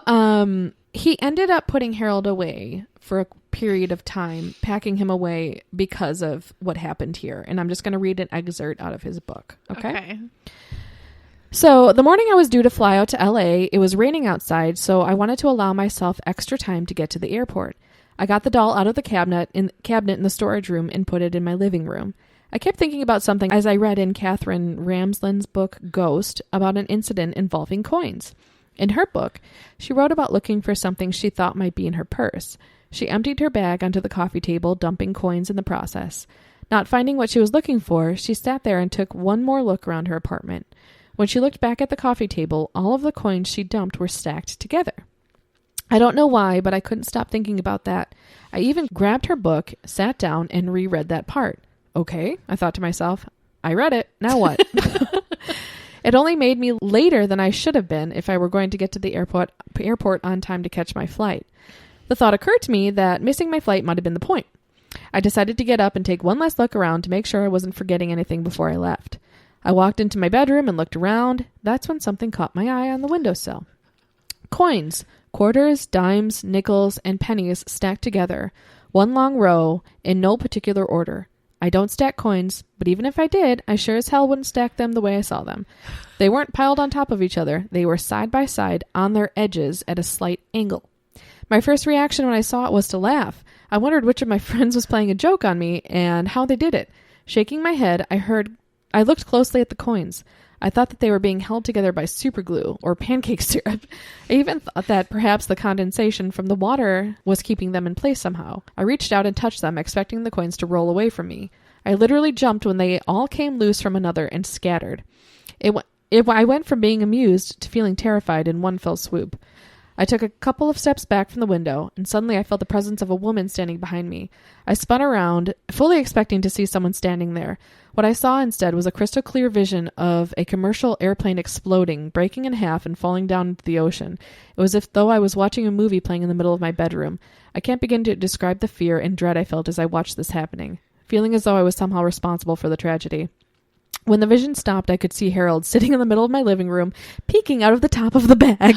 he ended up putting Harold away for a period of time, packing him away because of what happened here. And I'm just going to read an excerpt out of his book. Okay. So the morning I was due to fly out to LA, it was raining outside, so I wanted to allow myself extra time to get to the airport. I got the doll out of the cabinet in the storage room and put it in my living room. I kept thinking about something as I read in Catherine Ramsland's book, Ghost, about an incident involving coins. In her book, she wrote about looking for something she thought might be in her purse. She emptied her bag onto the coffee table, dumping coins in the process. Not finding what she was looking for, she sat there and took one more look around her apartment. When she looked back at the coffee table, all of the coins she dumped were stacked together. I don't know why, but I couldn't stop thinking about that. I even grabbed her book, sat down, and reread that part. Okay, I thought to myself, I read it. Now what? It only made me later than I should have been if I were going to get to the airport on time to catch my flight. The thought occurred to me that missing my flight might have been the point. I decided to get up and take one last look around to make sure I wasn't forgetting anything before I left. I walked into my bedroom and looked around. That's when something caught my eye on the windowsill. Coins, quarters, dimes, nickels, and pennies stacked together, one long row, in no particular order. I don't stack coins, but even if I did, I sure as hell wouldn't stack them the way I saw them. They weren't piled on top of each other. They were side by side on their edges at a slight angle. My first reaction when I saw it was to laugh. I wondered which of my friends was playing a joke on me and how they did it. Shaking my head, I looked closely at the coins. I thought that they were being held together by superglue or pancake syrup. I even thought that perhaps the condensation from the water was keeping them in place somehow. I reached out and touched them, expecting the coins to roll away from me. I literally jumped when they all came loose from another and scattered. I went from being amused to feeling terrified in one fell swoop. I took a couple of steps back from the window, and suddenly I felt the presence of a woman standing behind me. I spun around, fully expecting to see someone standing there. What I saw instead was a crystal clear vision of a commercial airplane exploding, breaking in half, and falling down into the ocean. It was as though I was watching a movie playing in the middle of my bedroom. I can't begin to describe the fear and dread I felt as I watched this happening, feeling as though I was somehow responsible for the tragedy. When the vision stopped, I could see Harold sitting in the middle of my living room, peeking out of the top of the bag.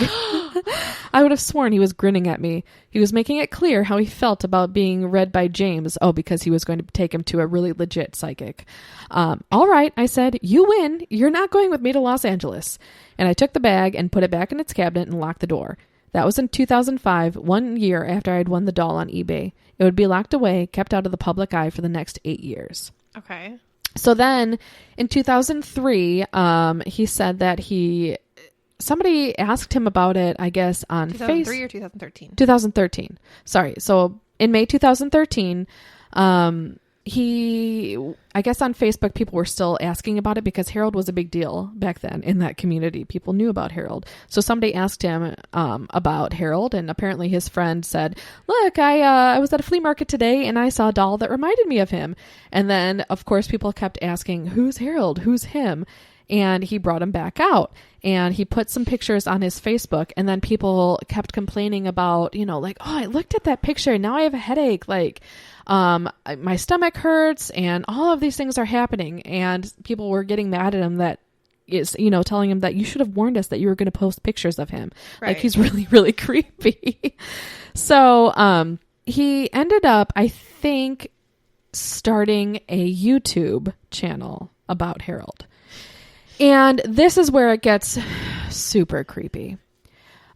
I would have sworn he was grinning at me. He was making it clear how he felt about being read by James. Oh, because he was going to take him to a really legit psychic. All right, I said, you win. You're not going with me to Los Angeles. And I took the bag and put it back in its cabinet and locked the door. That was in 2005, 1 year after I'd won the doll on eBay. It would be locked away, kept out of the public eye for the next 8 years. Okay. So then in 2003, he said that somebody asked him about it, I guess, on 2003 or 2013? 2013. Sorry. So in May 2013, I guess on Facebook, people were still asking about it because Harold was a big deal back then in that community. People knew about Harold. So somebody asked him about Harold, and apparently his friend said, look, I was at a flea market today and I saw a doll that reminded me of him. And then, of course, people kept asking, who's Harold? Who's him? And he brought him back out and he put some pictures on his Facebook, and then people kept complaining about, like, oh, I looked at that picture and now I have a headache. Like, my stomach hurts and all of these things are happening. And people were getting mad at him that is, telling him that you should have warned us that you were going to post pictures of him. Right. Like, he's really, really creepy. So, he ended up, I think, starting a YouTube channel about Harold. And this is where it gets super creepy.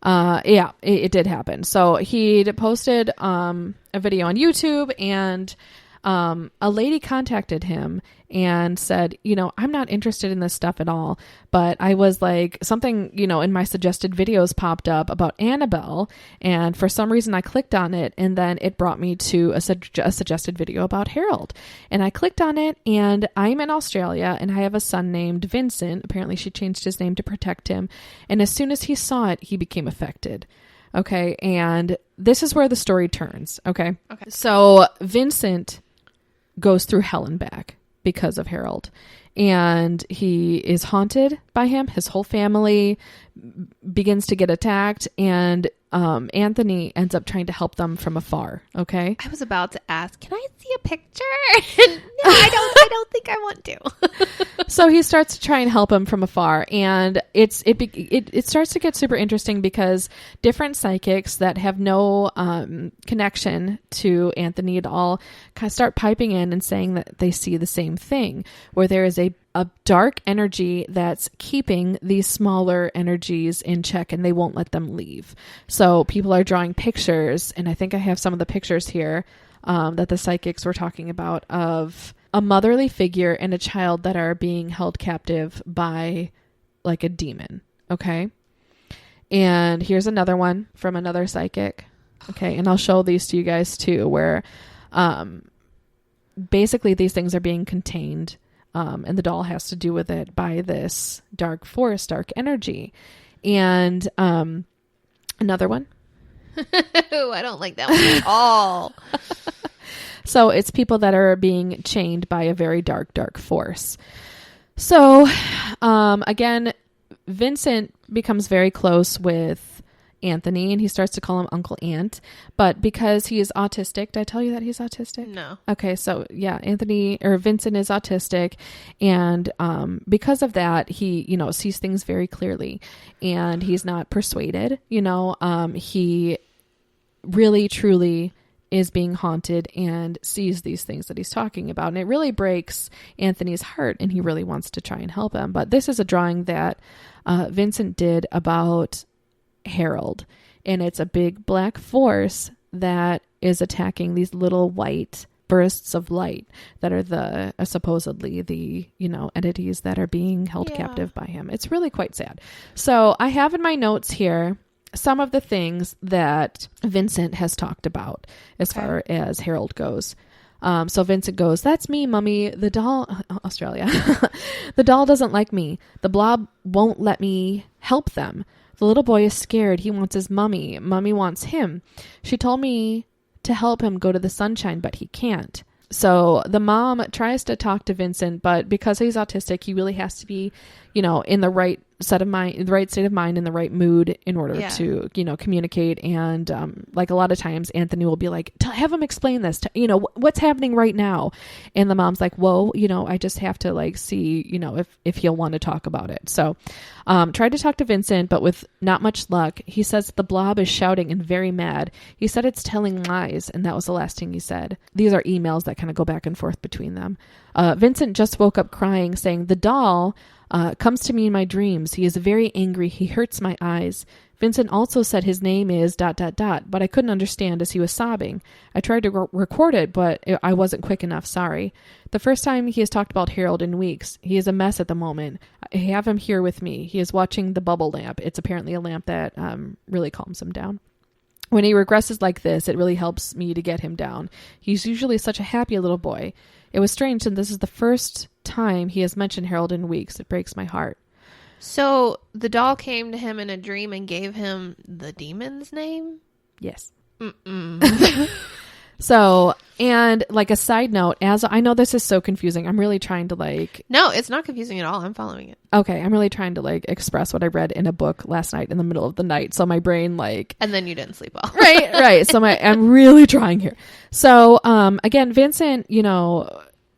It did happen. So he'd posted a video on YouTube, and a lady contacted him and said, I'm not interested in this stuff at all. But I was like, something, in my suggested videos popped up about Annabelle. And for some reason I clicked on it, and then it brought me to a suggested video about Harold. And I clicked on it, and I'm in Australia and I have a son named Vincent. Apparently she changed his name to protect him. And as soon as he saw it, he became affected. Okay. And this is where the story turns. Okay. So Vincent goes through hell and back because of Harold, and he is haunted by him. His whole family begins to get attacked, and Anthony ends up trying to help them from afar. Okay. I was about to ask, can I see a picture? No, I don't think I want to. So he starts to try and help him from afar, and it starts to get super interesting because different psychics that have no connection to Anthony at all kind of start piping in and saying that they see the same thing, where there is a dark energy that's keeping these smaller energies in check, and they won't let them leave. So people are drawing pictures, and I think I have some of the pictures here that the psychics were talking about, of a motherly figure and a child that are being held captive by like a demon. Okay. And here's another one from another psychic. Okay. And I'll show these to you guys too, where basically these things are being contained. And the doll has to do with it by this dark force, dark energy. And another one. I don't like that one at all. So it's people that are being chained by a very dark, dark force. So again, Vincent becomes very close with Anthony, and he starts to call him Uncle Ant. But because he is autistic, did I tell you that he's autistic? No. Okay, so yeah, Vincent is autistic, and because of that, he sees things very clearly, and he's not persuaded. He really truly is being haunted and sees these things that he's talking about, and it really breaks Anthony's heart, and he really wants to try and help him. But this is a drawing that Vincent did about Harold, and it's a big black force that is attacking these little white bursts of light that are supposedly the entities that are being held captive by him. It's really quite sad. So I have in my notes here some of the things that Vincent has talked about as far as Harold goes. So Vincent goes, "That's me, Mummy. The doll," Australia, "the doll doesn't like me. The blob won't let me help them. The little boy is scared. He wants his mummy. Mummy wants him. She told me to help him go to the sunshine, but he can't." So the mom tries to talk to Vincent, but because he's autistic, he really has to be, in the right set of mind, the right state of mind, in the right mood in order to, communicate. And like a lot of times, Anthony will be like, "Have him explain this. What's happening right now?" And the mom's like, "Whoa, I just have to like see, if he'll want to talk about it." So tried to talk to Vincent, but with not much luck. He says the blob is shouting and very mad. He said it's telling lies, and that was the last thing he said. These are emails that kind of go back and forth between them. Vincent just woke up crying, saying, "The doll comes to me in my dreams. He is very angry. He hurts my eyes." Vincent also said his name is ... but I couldn't understand as he was sobbing. I tried to record it, but I wasn't quick enough. Sorry. The first time he has talked about Harold in weeks. He is a mess at the moment. I have him here with me. He is watching the bubble lamp. It's apparently a lamp that really calms him down. When he regresses like this, it really helps me to get him down. He's usually such a happy little boy. It was strange, and this is the first time he has mentioned Harold in weeks. It breaks my heart. So the doll came to him in a dream and gave him the demon's name? Yes. So, and like a side note, as I know this is so confusing, I'm really trying to No, it's not confusing at all. I'm following it. Okay, I'm really trying to express what I read in a book last night in the middle of the night. So my brain And then you didn't sleep well. Right. So I'm really trying here. So, again, Vincent,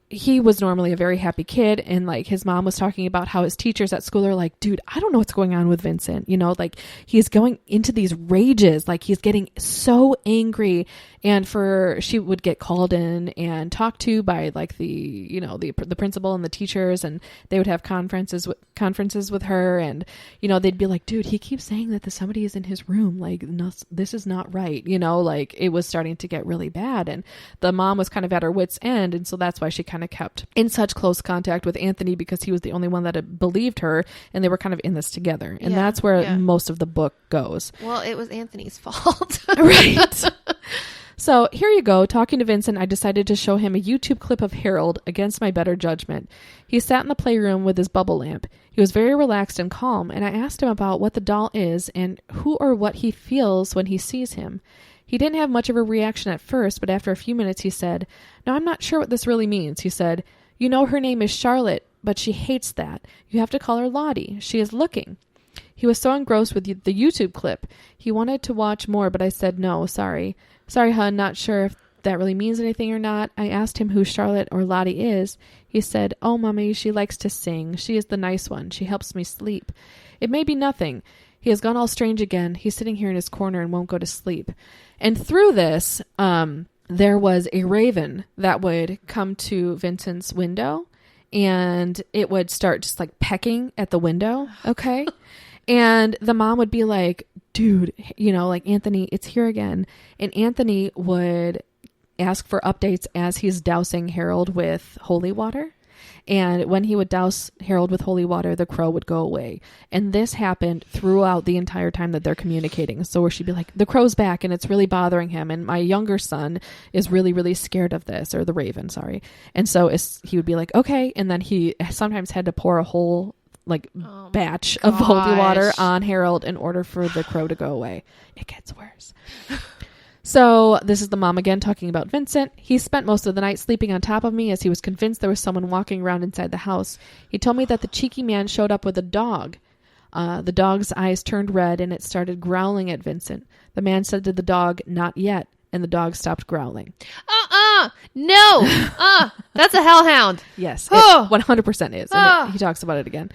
he was normally a very happy kid, and his mom was talking about how his teachers at school are like, "Dude, I don't know what's going on with Vincent. He's going into these rages, he's getting so angry." And she would get called in and talked to by the principal and the teachers, and they would have conferences with her, and they'd be like, "Dude, he keeps saying that somebody is in his room. No, this is not right." It was starting to get really bad, and the mom was kind of at her wit's end, and so that's why she kind of kept in such close contact with Anthony, because he was the only one that had believed her, and they were kind of in this together, and that's where most of the book goes. Well, it was Anthony's fault. Right. So here you go. Talking to Vincent, I decided to show him a YouTube clip of Harold against my better judgment. He sat in the playroom with his bubble lamp. He was very relaxed and calm, and I asked him about what the doll is and who or what he feels when he sees him. He didn't have much of a reaction at first, but after a few minutes he said, "No, I'm not sure what this really means." He said, "Her name is Charlotte, but she hates that. You have to call her Lottie. She is looking." He was so engrossed with the YouTube clip. He wanted to watch more, but I said, "No, sorry. Sorry, hun, not sure if that really means anything or not." I asked him who Charlotte or Lottie is. He said, "Oh, Mommy, she likes to sing. She is the nice one. She helps me sleep." It may be nothing. He has gone all strange again. He's sitting here in his corner and won't go to sleep. And through this, there was a raven that would come to Vincent's window, and it would start just pecking at the window. Okay. And the mom would be like, "Dude, Anthony, it's here again." And Anthony would ask for updates as he's dousing Harold with holy water. And when he would douse Harold with holy water, the crow would go away. And this happened throughout the entire time that they're communicating. So where she'd be like, "The crow's back and it's really bothering him. And my younger son is really, really scared of this," or the raven, sorry. And so he would be like, "Okay." And then he sometimes had to pour a whole batch of holy water on Harold in order for the crow to go away. It gets worse. So this is the mom again talking about Vincent. "He spent most of the night sleeping on top of me as he was convinced there was someone walking around inside the house. He told me that the cheeky man showed up with a dog. The dog's eyes turned red and it started growling at Vincent. The man said to the dog, 'Not yet,' and the dog stopped growling." No. That's a hellhound. Yes, it 100% is. And he talks about it again.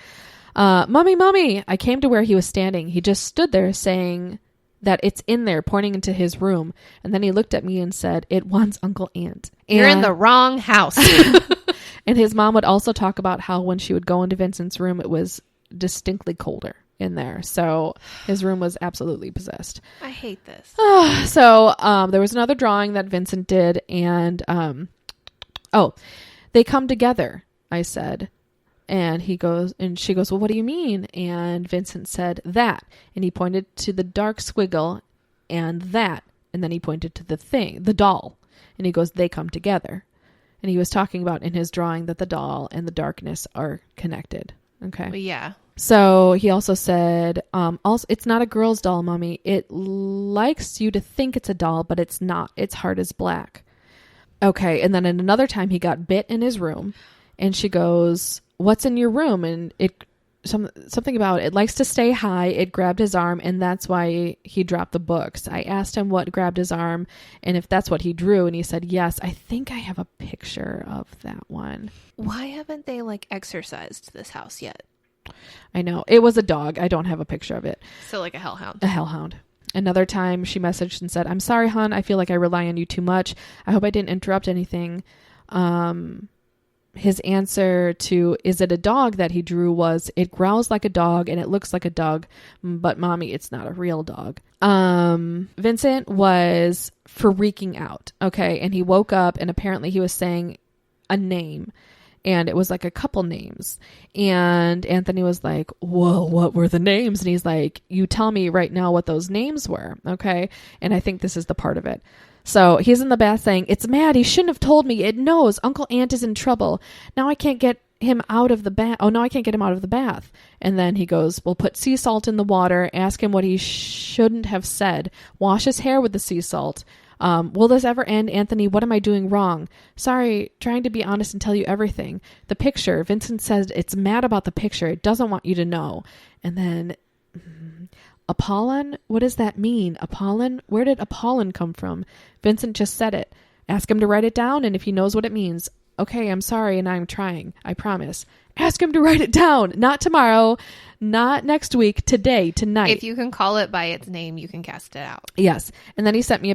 Mommy, I came to where he was standing. He just stood there saying that it's in there, pointing into his room. And then he looked at me and said, "It wants Uncle Ant." You're in the wrong house. And his mom would also talk about how when she would go into Vincent's room, it was distinctly colder in there. So his room was absolutely possessed. I hate this. So there was another drawing that Vincent did, and they come together, I said. And she goes, "Well, what do you mean?" And Vincent said, "That." And he pointed to the dark squiggle and that. And then he pointed to the doll. And he goes, "They come together." And he was talking about in his drawing that the doll and the darkness are connected. Okay. Yeah. So he also said, also, it's not a girl's doll, Mommy. It likes you to think it's a doll, but it's not. Its heart is black. Okay. And then at another time he got bit in his room, and she goes, what's in your room? And something about it likes to stay high. It grabbed his arm, and that's why he dropped the books. I asked him what grabbed his arm and if that's what he drew, and he said yes. I think I have a picture of that one. Why haven't they like exorcised this house yet? I know. It was a dog. I don't have a picture of it. So like a hellhound. A hellhound. Another time she messaged and said, I'm sorry, hon. I feel like I rely on you too much. I hope I didn't interrupt anything. His answer to, is it a dog that he drew was, it growls like a dog and it looks like a dog, but Mommy, it's not a real dog. Vincent was freaking out. Okay. And he woke up and apparently he was saying a name. And it was like a couple names. And Anthony was like, whoa, what were the names? And he's like, you tell me right now what those names were. Okay. And I think this is the part of it. So he's in the bath saying, it's mad. He shouldn't have told me. It knows Uncle Ant is in trouble. Now I can't get him out of the bath. Oh, no, I can't get him out of the bath. And then he goes, well, put sea salt in the water. Ask him what he shouldn't have said. Wash his hair with the sea salt. Will this ever end, Anthony? What am I doing wrong? Sorry, trying to be honest and tell you everything. The picture, Vincent says it's mad about the picture. It doesn't want you to know. And then, Apollon? What does that mean? Apollon? Where did Apollon come from? Vincent just said it. Ask him to write it down, and if he knows what it means. Okay, I'm sorry, and I'm trying. I promise. Ask him to write it down. Not tomorrow, not next week, today, tonight. If you can call it by its name, you can cast it out. Yes. And then he sent me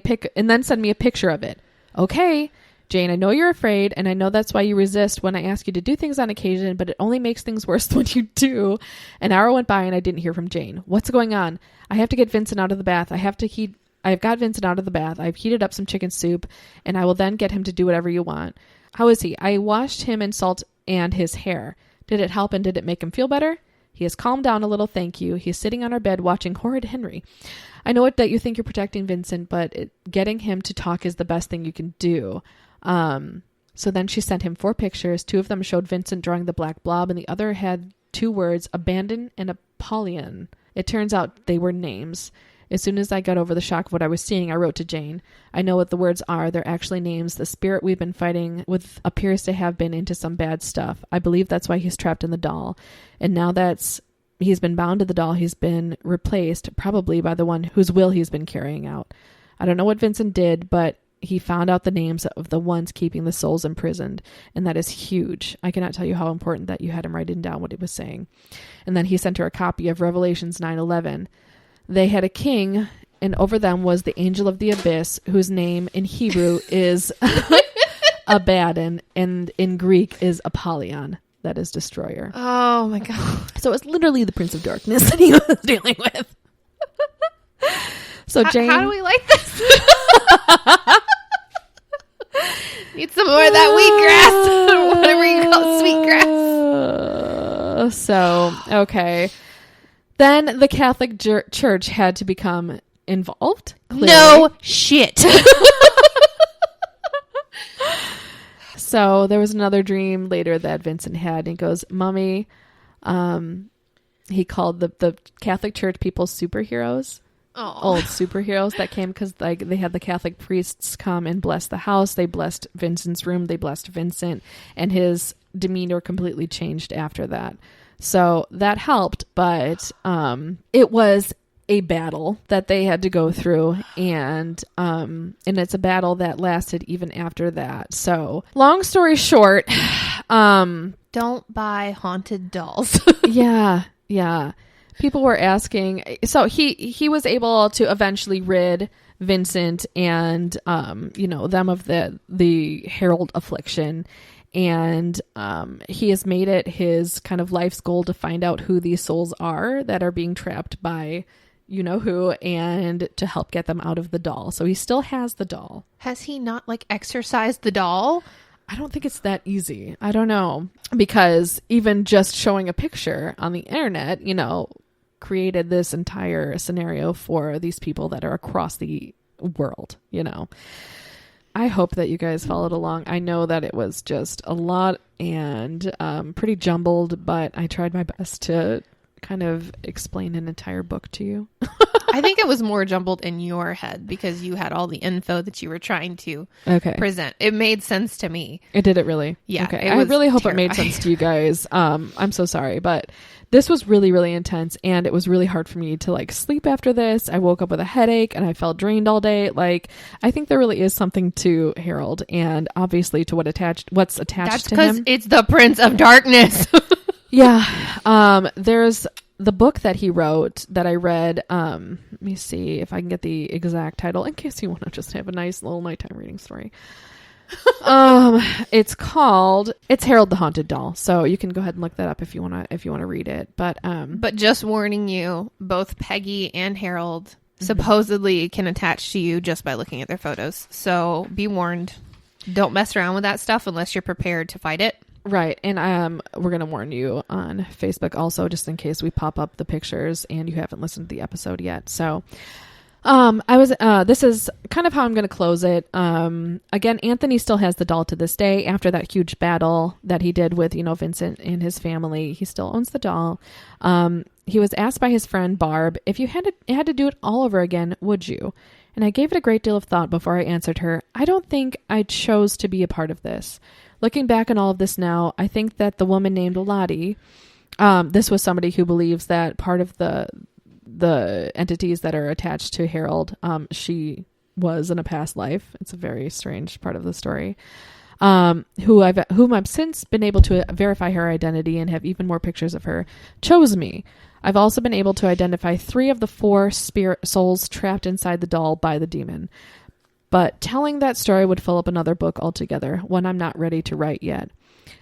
sent me a picture of it. Okay, Jane, I know you're afraid, and I know that's why you resist when I ask you to do things on occasion, but it only makes things worse when you do. An hour went by and I didn't hear from Jane. What's going on? I have to get Vincent out of the bath. I've got Vincent out of the bath. I've heated up some chicken soup, and I will then get him to do whatever you want. How is he? I washed him in salt and his hair. Did it help, and did it make him feel better? He has calmed down a little, thank you. He's sitting on our bed watching Horrid Henry. I know that you think you're protecting Vincent, but getting him to talk is the best thing you can do. So then she sent him 4 pictures. 2 of them showed Vincent drawing the black blob, and the other had 2 words, abandon and Apollyon. It turns out they were names. As soon as I got over the shock of what I was seeing, I wrote to Jane. I know what the words are. They're actually names. The spirit we've been fighting with appears to have been into some bad stuff. I believe that's why he's trapped in the doll. And now he's been bound to the doll, he's been replaced, probably by the one whose will he's been carrying out. I don't know what Vincent did, but he found out the names of the ones keeping the souls imprisoned. And that is huge. I cannot tell you how important that you had him writing down what he was saying. And then he sent her a copy of Revelations 9:11. They had a king, and over them was the angel of the abyss, whose name in Hebrew is Abaddon, and in Greek is Apollyon. That is destroyer. Oh my God. So it's literally the Prince of Darkness that he was dealing with. So Jane, how do we like this? Need some more of that wheatgrass, whatever you call sweetgrass. So, okay. Then the Catholic Church had to become involved. Clearly. No shit. So there was another dream later that Vincent had. And he goes, Mommy, he called the Catholic Church people superheroes. Oh. Old superheroes that came because they had the Catholic priests come and bless the house. They blessed Vincent's room. They blessed Vincent, and his demeanor completely changed after that. So that helped, but it was a battle that they had to go through, and it's a battle that lasted even after that. So long story short, don't buy haunted dolls. yeah. People were asking. So he was able to eventually rid Vincent and them of the Herald affliction. And he has made it his kind of life's goal to find out who these souls are that are being trapped by who, and to help get them out of the doll. So he still has the doll. Has he not exorcised the doll? I don't think it's that easy. I don't know. Because even just showing a picture on the internet, created this entire scenario for these people that are across the world, I hope that you guys followed along. I know that it was just a lot and pretty jumbled, but I tried my best to kind of explain an entire book to you. I think it was more jumbled in your head because you had all the info that you were trying to present. It made sense to me. It did it really? Yeah. Okay. I really hope it made sense to you guys. I'm so sorry, but this was really, really intense, and it was really hard for me to like sleep after this. I woke up with a headache and I felt drained all day. Like, I think there really is something to Harold, and obviously to what's attached to him. That's because it's the Prince of Darkness. Yeah. There's the book that he wrote that I read. Let me see if I can get the exact title in case you want to just have a nice little nighttime reading story. It's Harold the Haunted Doll. So you can go ahead and look that up if you want to read it. But just warning you, both Peggy and Harold supposedly can attach to you just by looking at their photos. So be warned. Don't mess around with that stuff unless you're prepared to fight it. Right. And we're going to warn you on Facebook also, just in case we pop up the pictures and you haven't listened to the episode yet. So, this is kind of how I'm going to close it. Again, Anthony still has the doll to this day after that huge battle that he did with, Vincent and his family. He still owns the doll. He was asked by his friend Barb, if you had to do it all over again, would you? And I gave it a great deal of thought before I answered her. I don't think I chose to be a part of this. Looking back on all of this now, I think that the woman named Lottie, this was somebody who believes that part of the entities that are attached to Harold, she was in a past life. It's a very strange part of the story. Whom I've since been able to verify her identity and have even more pictures of her, chose me. I've also been able to identify 3 of the 4 spirit souls trapped inside the doll by the demon. But telling that story would fill up another book altogether, one I'm not ready to write yet.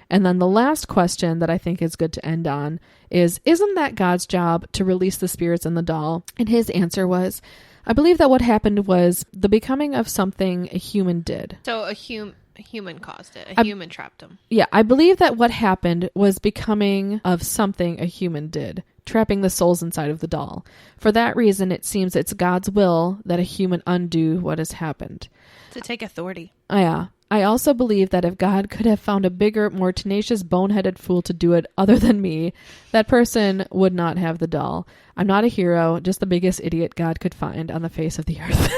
And then the last question that I think is good to end on is, isn't that God's job to release the spirits in the doll? And his answer was, I believe that what happened was the becoming of something a human did. So a human caused it. A human trapped him. Yeah, I believe that what happened was becoming of something a human did, trapping the souls inside of the doll. For that reason, it seems it's God's will that a human undo what has happened. To take authority. Yeah. I also believe that if God could have found a bigger, more tenacious, boneheaded fool to do it other than me, that person would not have the doll. I'm not a hero, just the biggest idiot God could find on the face of the earth.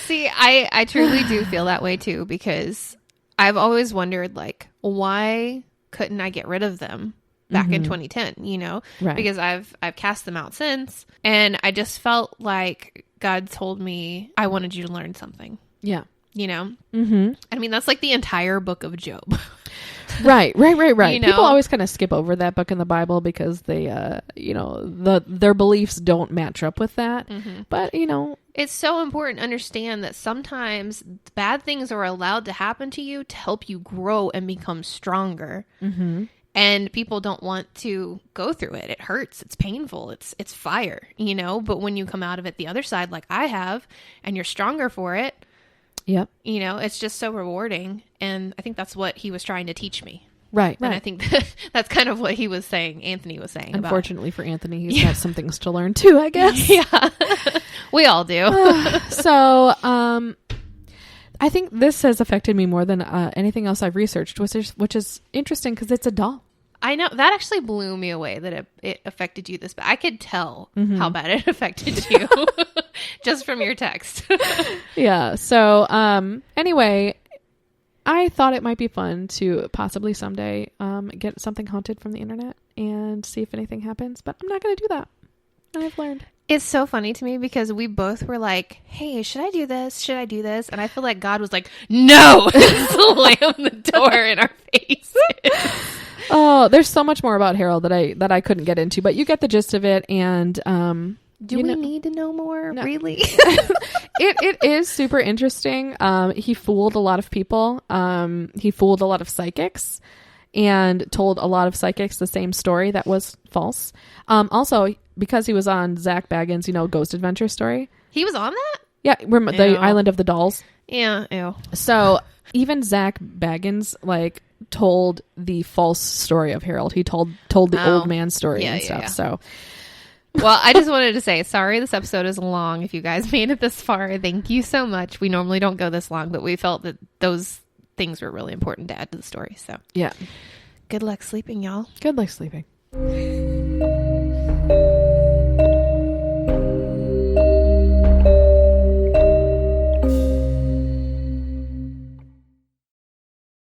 See, I truly do feel that way too, because I've always wondered, like, why couldn't I get rid of them back in 2010, Right. Because I've cast them out since, and I just felt like God told me, I wanted you to learn something. Yeah. Mm-hmm. I mean, that's like the entire book of Job. Right. People always kind of skip over that book in the Bible because they, their beliefs don't match up with that. Mm-hmm. But, it's so important to understand that sometimes bad things are allowed to happen to you to help you grow and become stronger. Mm-hmm. And people don't want to go through it. It hurts. It's painful. It's fire, but when you come out of it the other side, like I have, and you're stronger for it. Yep. It's just so rewarding. And I think that's what he was trying to teach me. Right. And I think that's kind of what he was saying, Anthony was saying. Unfortunately for Anthony, he's got some things to learn too, I guess. Yeah. We all do. So, I think this has affected me more than anything else I've researched, which is interesting because it's a doll. I know. That actually blew me away that it affected you this bad. I could tell how bad it affected you just from your text. Yeah. So, anyway, I thought it might be fun to possibly someday get something haunted from the internet and see if anything happens, but I'm not going to do that. I've learned. It's so funny to me because we both were like, hey, should I do this? Should I do this? And I feel like God was like, no, slam the door in our faces. Oh, there's so much more about Harold that I couldn't get into, but you get the gist of it. And do we need to know more? No. Really? It is super interesting. He fooled a lot of people. He fooled a lot of psychics and told a lot of psychics the same story that was false. Also, because he was on Zach Baggins, Ghost Adventure Story. He was on that? Yeah, the Island of the Dolls. Yeah, ew. So even Zach Baggins told the false story of Harold. He told the old man story and stuff. Yeah. So Well, I just wanted to say, sorry this episode is long. If you guys made it this far, thank you so much. We normally don't go this long, but we felt that those things were really important to add to the story. So Yeah. good luck sleeping, y'all. Good luck sleeping.